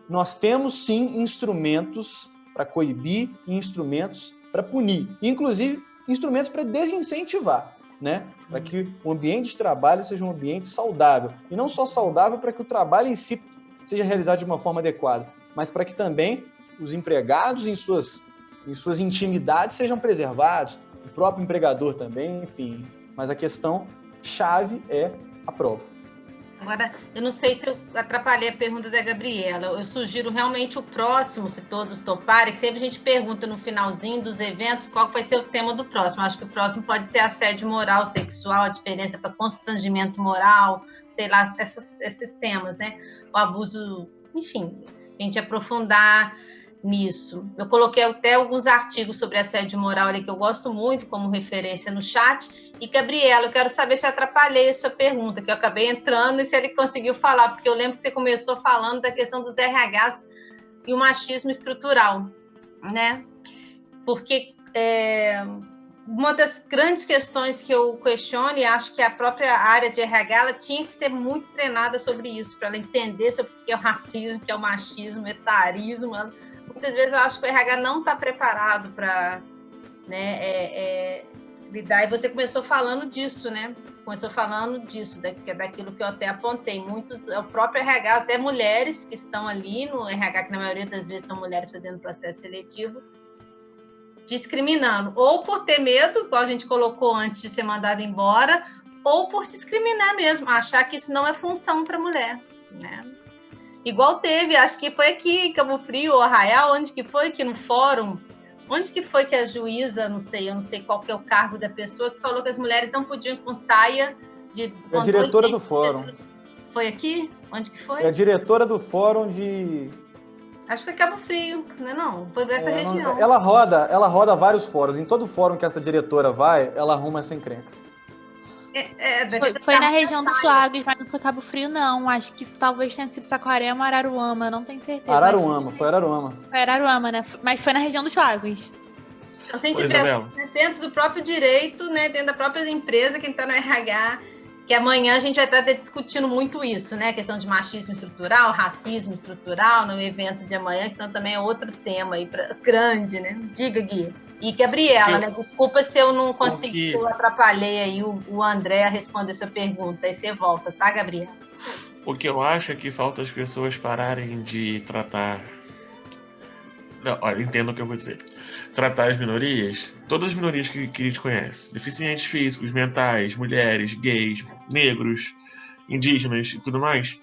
nós temos sim instrumentos para coibir e instrumentos para punir, inclusive instrumentos para desincentivar, né, para que o ambiente de trabalho seja um ambiente saudável, e não só saudável para que o trabalho em si seja realizado de uma forma adequada, mas para que também os empregados em suas intimidades sejam preservados, o próprio empregador também, enfim. Mas a questão chave é a prova. Agora, eu não sei se eu atrapalhei a pergunta da Gabriela. Eu sugiro realmente o próximo, se todos toparem, que sempre a gente pergunta no finalzinho dos eventos qual vai ser o tema do próximo. Acho que o próximo pode ser assédio moral, sexual, a diferença para constrangimento moral, sei lá, esses temas, né? O abuso, enfim, a gente aprofundar nisso. Eu coloquei até alguns artigos sobre assédio moral ali que eu gosto muito como referência no chat. E, Gabriela, eu quero saber se eu atrapalhei a sua pergunta, que eu acabei entrando, e se ele conseguiu falar, porque eu lembro que você começou falando da questão dos RHs e o machismo estrutural, né? Porque uma das grandes questões que eu questiono, e acho que a própria área de RH ela tinha que ser muito treinada sobre isso, para ela entender sobre o que é o racismo, o que é o machismo, o etarismo. Muitas vezes eu acho que o RH não está preparado para, né, lidar. E você começou falando disso, né? Daquilo que eu até apontei. Muitos, o próprio RH, até mulheres que estão ali no RH, que na maioria das vezes são mulheres fazendo processo seletivo, discriminando. Ou por ter medo, igual a gente colocou antes de ser mandada embora, ou por discriminar mesmo, achar que isso não é função para mulher, né? Igual teve, acho que foi aqui em Cabo Frio, ou Arraial, onde que foi que no fórum, onde que foi que a juíza, eu não sei qual que é o cargo da pessoa, que falou que as mulheres não podiam ir com saia de... É a diretora do fórum. Foi aqui? Onde que foi? É a diretora do fórum de... Acho que foi Cabo Frio, não? Foi dessa região. Ela roda vários fóruns. Em todo fórum que essa diretora vai, ela arruma essa encrenca. Foi na região dos lagos, mas não foi Cabo Frio, não. Acho que talvez tenha sido Saquarema ou Araruama, não tenho certeza. Foi Araruama. Foi Araruama, né? Mas foi na região dos lagos. Então, se a gente tiver dentro do próprio direito, né, dentro da própria empresa, quem está no RH, que amanhã a gente vai estar discutindo muito isso, né? A questão de machismo estrutural, racismo estrutural, no evento de amanhã, que então também é outro tema aí grande, né? Diga, Gui. E Gabriela, né? Desculpa se eu não consegui, se eu atrapalhei aí o André a responder sua pergunta. Aí você volta, tá, Gabriela? O que eu acho é que falta as pessoas pararem de tratar... Não, olha, entenda o que eu vou dizer. Tratar as minorias, todas as minorias que a gente conhece, deficientes físicos, mentais, mulheres, gays, negros, indígenas e tudo mais,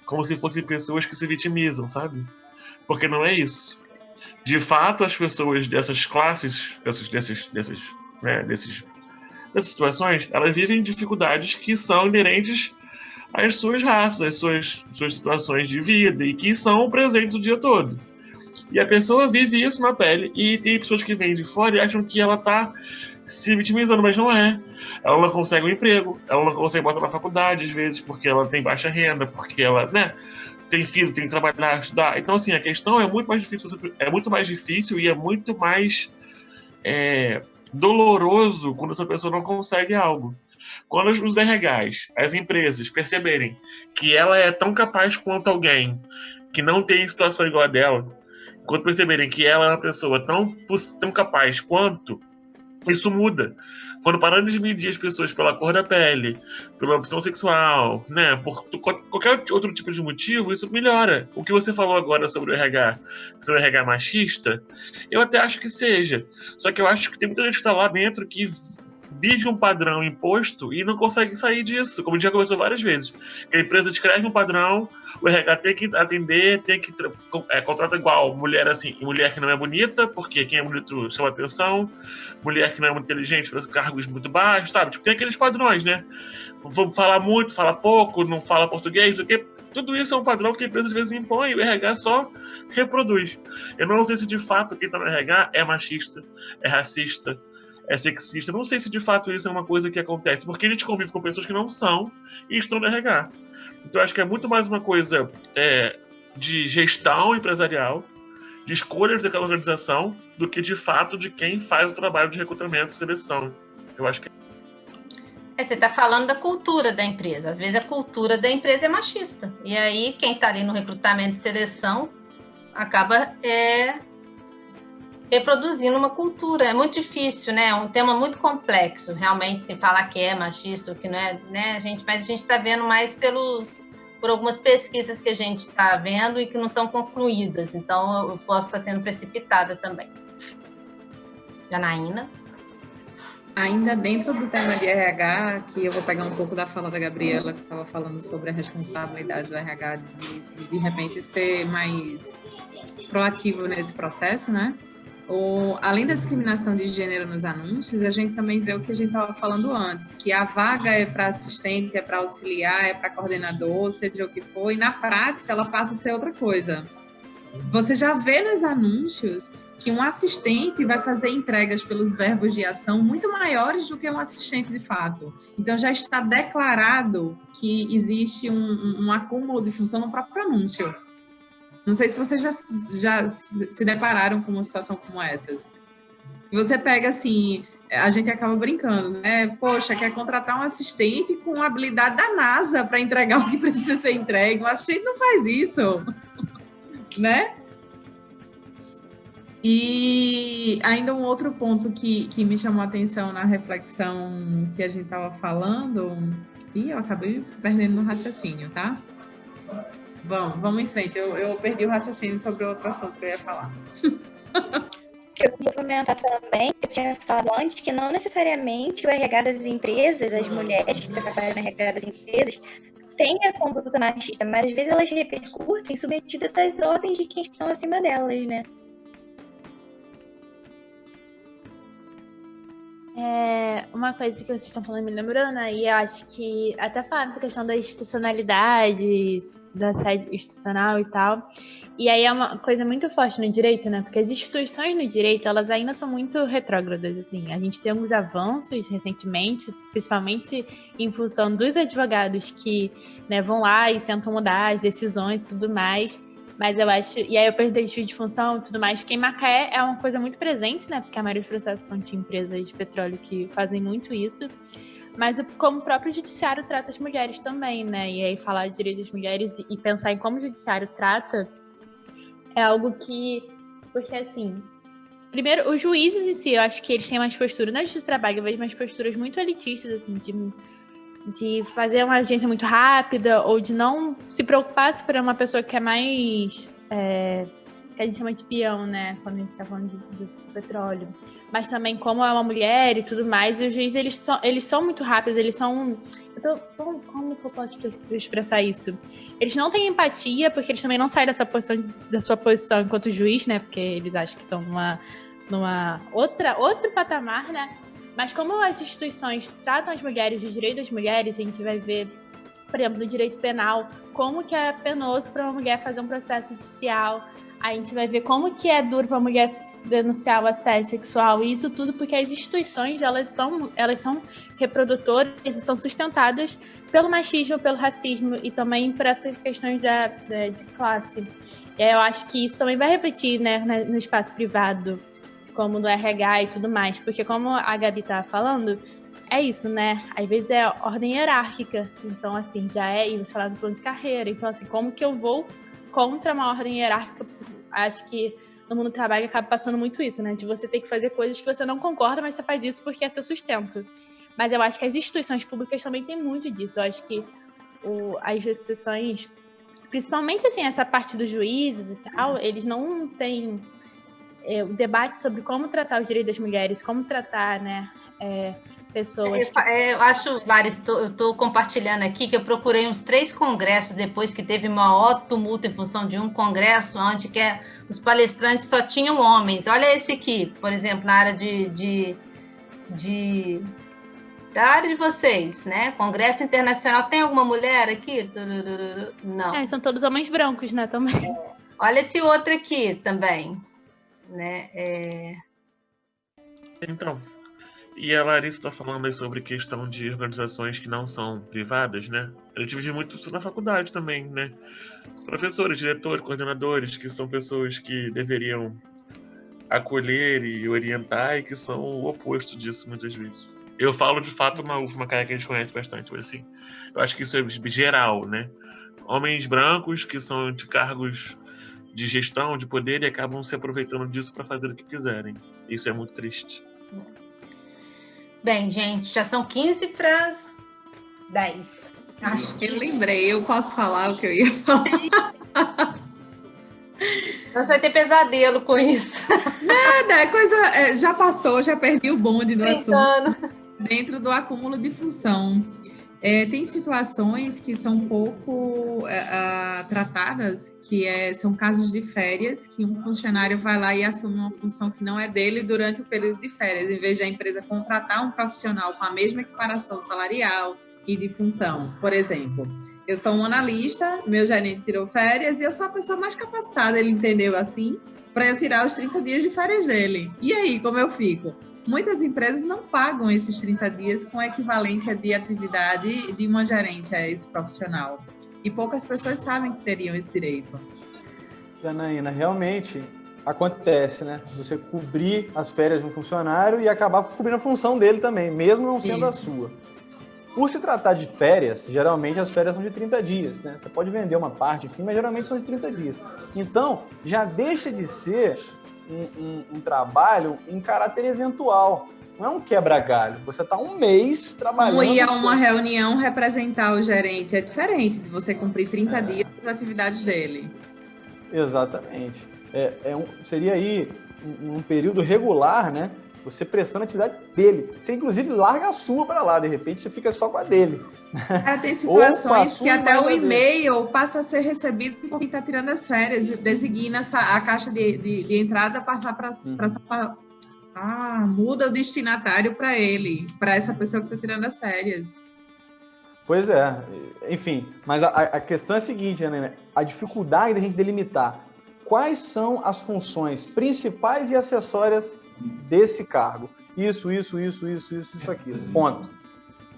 como se fossem pessoas que se vitimizam, sabe? Porque não é isso. De fato, as pessoas dessas classes, dessas situações, elas vivem dificuldades que são inerentes às suas raças, às suas situações de vida e que são presentes o dia todo. E a pessoa vive isso na pele. E tem pessoas que vêm de fora e acham que ela está se vitimizando, mas não é. Ela não consegue um emprego, ela não consegue botar na faculdade, às vezes, porque ela tem baixa renda, porque ela, né, tem filho, tem que trabalhar, estudar. Então, assim, a questão é muito mais difícil e é muito mais doloroso quando essa pessoa não consegue algo. Quando os RHs, as empresas, perceberem que ela é tão capaz quanto alguém que não tem situação igual a dela, Quando perceberem que ela é uma pessoa tão capaz quanto, isso muda. Quando pararem de medir as pessoas pela cor da pele, pela opção sexual, né, por qualquer outro tipo de motivo, isso melhora. O que você falou agora sobre o RH machista, eu até acho que seja. Só que eu acho que tem muita gente que está lá dentro que vive um padrão imposto e não consegue sair disso, como a gente já conversou várias vezes. Que a empresa descreve um padrão, o RH tem que atender, contrata igual mulher assim, mulher que não é bonita, porque quem é bonito chama atenção, mulher que não é muito inteligente para cargos muito baixos, sabe? Tipo, tem aqueles padrões, né? Vamos falar muito, fala pouco, não fala português, o quê? Tudo isso é um padrão que a empresa às vezes impõe e o RH só reproduz. Eu não sei se de fato quem está no RH é machista, é racista, é sexista. Não sei se de fato isso é uma coisa que acontece, porque a gente convive com pessoas que não são e estão no RH. Então acho que é muito mais uma coisa de gestão empresarial, de escolhas daquela organização, do que de fato de quem faz o trabalho de recrutamento e seleção. Eu acho que você está falando da cultura da empresa. Às vezes a cultura da empresa é machista. E aí quem está ali no recrutamento e seleção acaba reproduzindo uma cultura. É muito difícil, né? É um tema muito complexo, realmente, se falar que é machista ou que não é, né, mas a gente está vendo mais por algumas pesquisas que a gente está vendo e que não estão concluídas. Então, eu posso estar sendo precipitada também. Janaína? Ainda dentro do tema de RH, que eu vou pegar um pouco da fala da Gabriela, que estava falando sobre a responsabilidade do RH de repente ser mais proativo nesse processo, né? Além da discriminação de gênero nos anúncios, a gente também vê o que a gente estava falando antes, que a vaga é para assistente, é para auxiliar, é para coordenador, seja o que for, e na prática ela passa a ser outra coisa. Você já vê nos anúncios que um assistente vai fazer entregas pelos verbos de ação muito maiores do que um assistente de fato. Então já está declarado que existe um acúmulo de função no próprio anúncio. Não sei se vocês já se depararam com uma situação como essas. E você pega assim, a gente acaba brincando, né? Poxa, quer contratar um assistente com a habilidade da NASA para entregar o que precisa ser entregue. Um assistente não faz isso, né? E ainda um outro ponto que me chamou a atenção na reflexão que a gente estava falando, e eu acabei perdendo no raciocínio, tá? Vamos em frente. Eu perdi o raciocínio sobre outro assunto que eu ia falar. Eu queria comentar também, que eu tinha falado antes, que não necessariamente o RH das empresas, as mulheres que trabalham no RH das empresas, têm a conduta machista, mas às vezes elas repercutem submetidas às ordens de quem estão acima delas, né? Uma coisa que vocês estão falando me lembrando, e eu acho que até falando dessa questão da institucionalidade, da sede institucional e tal, e aí é uma coisa muito forte no direito, né? Porque as instituições no direito, elas ainda são muito retrógradas, assim. A gente tem alguns avanços recentemente, principalmente em função dos advogados que, né, vão lá e tentam mudar as decisões e tudo mais. Mas eu acho... E aí eu perdi de função e tudo mais. Porque em Macaé é uma coisa muito presente, né? Porque a maioria dos processos são de empresas de petróleo que fazem muito isso. Mas como o próprio judiciário trata as mulheres também, né? E aí falar de direitos das mulheres e pensar em como o judiciário trata é algo que... Porque, assim... Primeiro, os juízes em si, eu acho que eles têm mais postura. Na Justiça do Trabalho, eu vejo umas posturas muito elitistas, assim, de fazer uma audiência muito rápida ou de não se preocupar se for uma pessoa que é mais... que a gente chama de peão, né? Quando a gente está falando do petróleo. Mas também como é uma mulher e tudo mais, e os juízes, eles são muito rápidos, eles são... Como que eu posso expressar isso? Eles não têm empatia, porque eles também não saem da sua posição enquanto juiz, né? Porque eles acham que estão numa outro patamar, né? Mas como as instituições tratam as mulheres, o direito das mulheres, a gente vai ver, por exemplo, no direito penal, como que é penoso para uma mulher fazer um processo judicial. A gente vai ver como que é duro para uma mulher denunciar o assédio sexual. E isso tudo porque as instituições, elas são reprodutoras e são sustentadas pelo machismo, pelo racismo e também por essas questões de classe. E aí eu acho que isso também vai refletir, né, no espaço privado, como no RH e tudo mais, porque como a Gabi tá falando, é isso, né? Às vezes é ordem hierárquica, então assim, e você fala do plano de carreira, então assim, como que eu vou contra uma ordem hierárquica? Acho que no mundo do trabalho acaba passando muito isso, né? De você ter que fazer coisas que você não concorda, mas você faz isso porque é seu sustento. Mas eu acho que as instituições públicas também têm muito disso. Eu acho que as instituições, principalmente assim, essa parte dos juízes e tal, eles não têm o debate sobre como tratar os direitos das mulheres, como tratar, né, pessoas... Eu acho, Larissa, eu estou compartilhando aqui que eu procurei uns 3 congressos depois que teve maior tumulto em função de um congresso, onde os palestrantes só tinham homens. Olha esse aqui, por exemplo, na área da área de vocês, né? Congresso Internacional, tem alguma mulher aqui? Não. São todos homens brancos, né, também. Olha esse outro aqui também, né? Então, e a Larissa está falando aí sobre questão de organizações que não são privadas, né? A gente vê muito isso na faculdade também, né? Professores, diretores, coordenadores, que são pessoas que deveriam acolher e orientar e que são o oposto disso muitas vezes. Eu falo de fato na UFMA que a gente conhece bastante, mas assim, eu acho que isso é geral, né? Homens brancos que são de cargos de gestão, de poder e acabam se aproveitando disso para fazer o que quiserem. Isso é muito triste. Bem, gente, já são 15 para as 10. Acho que eu lembrei, eu posso falar o que eu ia falar. Você vai ter pesadelo com isso. Nada, coisa já passou, já perdi o bonde do assunto. Dentro do acúmulo de função. Tem situações que são pouco tratadas, que são casos de férias, que um funcionário vai lá e assume uma função que não é dele durante o período de férias, em vez de a empresa contratar um profissional com a mesma equiparação salarial e de função. Por exemplo, eu sou um analista, meu gerente tirou férias e eu sou a pessoa mais capacitada, ele entendeu assim, para eu tirar os 30 dias de férias dele. E aí, como eu fico? Muitas empresas não pagam esses 30 dias com equivalência de atividade de uma gerência a esse profissional. E poucas pessoas sabem que teriam esse direito. Janaína, realmente acontece, né? Você cobrir as férias de um funcionário e acabar cobrindo a função dele também, mesmo não sendo a sua. Por se tratar de férias, geralmente as férias são de 30 dias, né? Você pode vender uma parte, enfim, mas geralmente são de 30 dias. Então, já deixa de ser um trabalho em caráter eventual. Não é um quebra-galho. Você está um mês trabalhando... Ir a uma reunião representar o gerente é diferente de você cumprir 30 dias das atividades dele. Exatamente. Seria aí um período regular, né? Você prestando a atividade dele. Você, inclusive, larga a sua para lá. De repente, você fica só com a dele. Tem situações que até o e-mail passa a ser recebido por quem está tirando as férias. Designa a caixa de entrada, passar para... muda o destinatário para ele, para essa pessoa que está tirando as férias. Pois é. Enfim, mas a questão é a seguinte, né? A dificuldade da gente delimitar quais são as funções principais e acessórias desse cargo. Isso aqui. Ponto.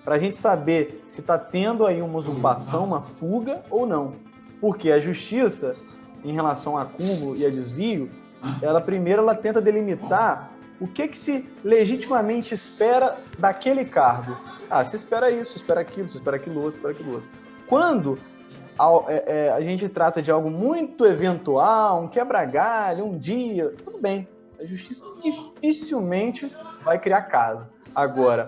Para a gente saber se está tendo aí uma usurpação, uma fuga ou não. Porque a justiça, em relação a acúmulo e a desvio, ela tenta delimitar o que se legitimamente espera daquele cargo. Você espera isso, você espera aquilo, você espera aquilo outro, Quando a gente trata de algo muito eventual, um quebra-galho, um dia, tudo bem. A justiça dificilmente vai criar caso. Agora,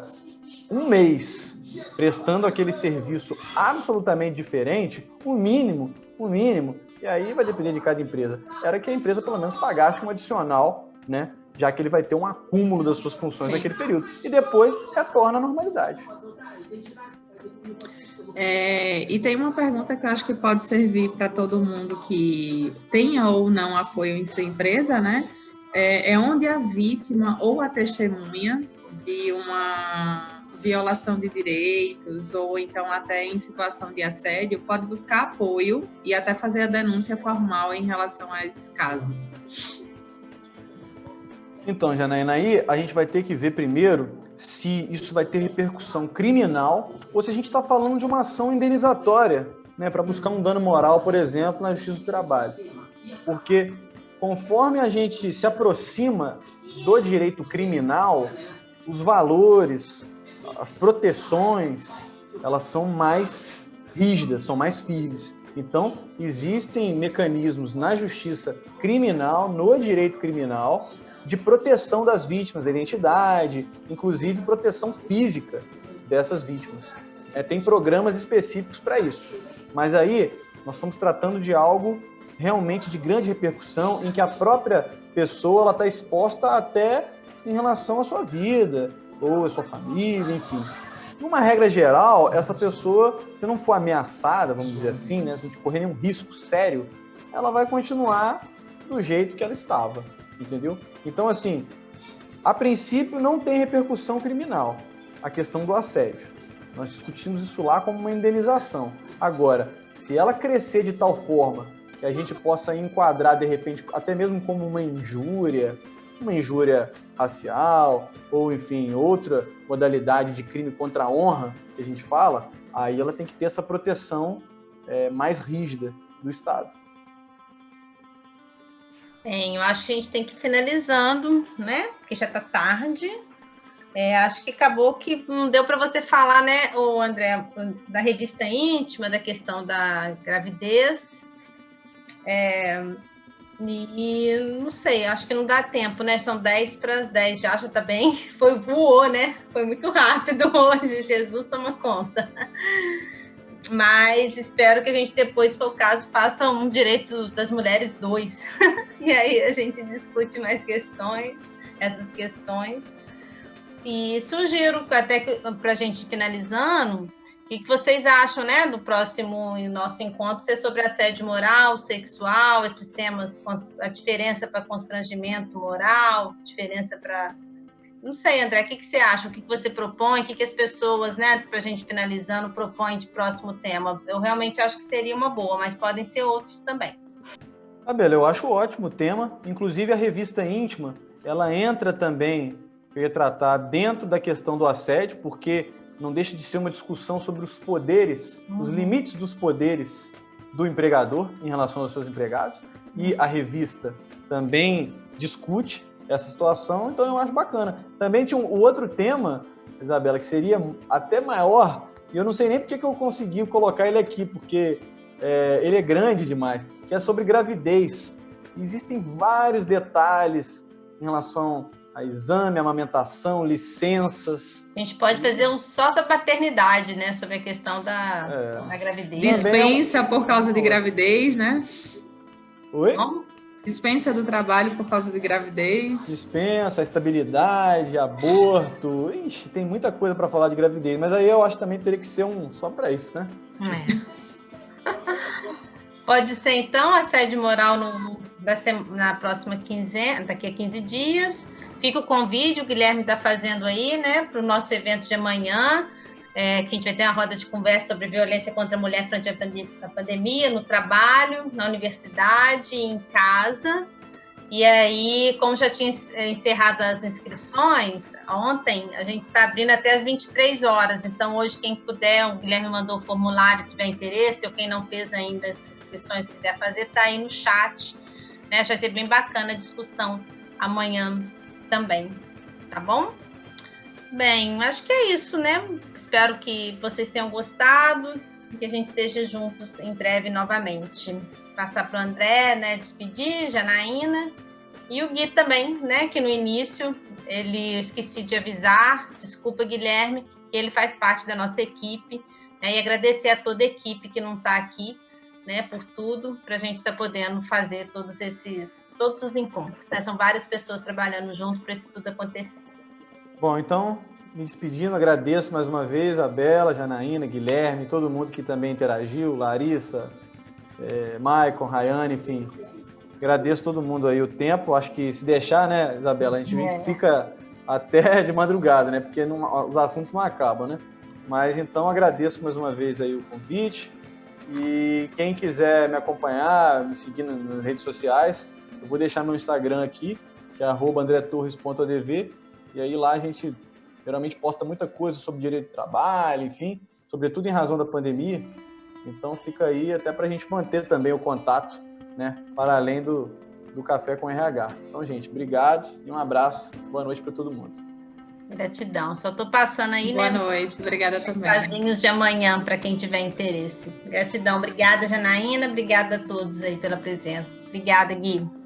um mês prestando aquele serviço absolutamente diferente, o mínimo, e aí vai depender de cada empresa, era que a empresa pelo menos pagasse um adicional, né? Já que ele vai ter um acúmulo das suas funções naquele período. E depois retorna à normalidade. E tem uma pergunta que eu acho que pode servir para todo mundo que tenha ou não apoio em sua empresa, né? Onde a vítima ou a testemunha de uma violação de direitos ou então até em situação de assédio pode buscar apoio e até fazer a denúncia formal em relação a esses casos. Então, Janaína, aí a gente vai ter que ver primeiro se isso vai ter repercussão criminal ou se a gente está falando de uma ação indenizatória, né, para buscar um dano moral, por exemplo, na Justiça do Trabalho. Porque conforme a gente se aproxima do direito criminal, os valores, as proteções, elas são mais rígidas, são mais firmes. Então, existem mecanismos na justiça criminal, no direito criminal, de proteção das vítimas, da identidade, inclusive proteção física dessas vítimas. Tem programas específicos para isso. Mas aí, nós estamos tratando de algo realmente de grande repercussão, em que a própria pessoa está exposta até em relação à sua vida, ou à sua família, enfim. Numa regra geral, essa pessoa, se não for ameaçada, vamos dizer assim, né, se não correr nenhum risco sério, ela vai continuar do jeito que ela estava, entendeu? Então, assim, a princípio não tem repercussão criminal a questão do assédio. Nós discutimos isso lá como uma indenização. Agora, se ela crescer de tal forma que a gente possa enquadrar, de repente, até mesmo como uma injúria racial, ou, enfim, outra modalidade de crime contra a honra que a gente fala, aí ela tem que ter essa proteção mais rígida do Estado. Bem, eu acho que a gente tem que ir finalizando, né? Porque já está tarde. Acho que acabou que não deu para você falar, né, o André, da revista íntima, da questão da gravidez. E não sei, acho que não dá tempo, né? São 10:10, já tá bem. Voou, né? Foi muito rápido hoje, Jesus toma conta. Mas espero que a gente depois, se for o caso, faça um direito das mulheres 2. E aí a gente discute mais essas questões. E sugiro, até para a gente ir finalizando, o que vocês acham, né, do próximo nosso encontro ser sobre assédio moral, sexual, esses temas, a diferença para constrangimento moral, diferença para... Não sei, André, o que você acha? O que você propõe? O que as pessoas, né, para a gente finalizando, propõem de próximo tema? Eu realmente acho que seria uma boa, mas podem ser outros também. Bela, eu acho ótimo o tema. Inclusive, a revista íntima, ela entra também, eu ia tratar dentro da questão do assédio, porque não deixa de ser uma discussão sobre os poderes, os limites dos poderes do empregador em relação aos seus empregados, e a revista também discute essa situação, então eu acho bacana. Também tinha o outro tema, Isabela, que seria até maior, e eu não sei nem porque que eu consegui colocar ele aqui, porque ele é grande demais, que é sobre gravidez. Existem vários detalhes em relação a exame, amamentação, licenças. A gente pode fazer um só sobre paternidade, né? Sobre a questão da gravidez. Dispensa por causa de gravidez, né? Oi? Como? Dispensa do trabalho por causa de gravidez. Dispensa, estabilidade, aborto. Ixi, tem muita coisa para falar de gravidez, mas aí eu acho que também teria que ser um só para isso, né? Pode ser, então, assédio moral na próxima quinzena, daqui a 15 dias. Fica o convite, o Guilherme está fazendo aí, né, para o nosso evento de amanhã, que a gente vai ter uma roda de conversa sobre violência contra a mulher frente à pandemia, no trabalho, na universidade, em casa. E aí, como já tinha encerrado as inscrições, ontem a gente está abrindo até as 23 horas. Então, hoje, quem puder, o Guilherme mandou o formulário, tiver interesse, ou quem não fez ainda as inscrições, quiser fazer, está aí no chat. Né? Vai ser bem bacana a discussão amanhã também, tá bom? Bem, acho que é isso, né? Espero que vocês tenham gostado e que a gente esteja juntos em breve novamente. Passar para o André, né, despedir, Janaína, e o Gui também, né, que no início eu esqueci de avisar, desculpa, Guilherme, que ele faz parte da nossa equipe, né, e agradecer a toda a equipe que não está aqui, né, por tudo, para a gente estar podendo fazer todos os encontros, né? São várias pessoas trabalhando junto para isso tudo acontecer. Bom, então, me despedindo, agradeço mais uma vez a Bela, Janaína, Guilherme, todo mundo que também interagiu, Larissa, Maicon, Rayane, enfim. Agradeço todo mundo aí o tempo, acho que se deixar, né, Isabela, a gente fica até de madrugada, né, porque os assuntos não acabam, né. Mas então agradeço mais uma vez aí o convite. E quem quiser me acompanhar, me seguir nas redes sociais, eu vou deixar meu Instagram aqui, que é @andretorres.adv, e aí lá a gente geralmente posta muita coisa sobre direito do trabalho, enfim, sobretudo em razão da pandemia. Então fica aí até para a gente manter também o contato, né, para além do Café com RH. Então, gente, obrigado e um abraço. Boa noite para todo mundo. Gratidão. Só estou passando aí, Boa né? noite, obrigada também. Casinhos de amanhã, para quem tiver interesse. Gratidão. Obrigada, Janaína. Obrigada a todos aí pela presença. Obrigada, Gui.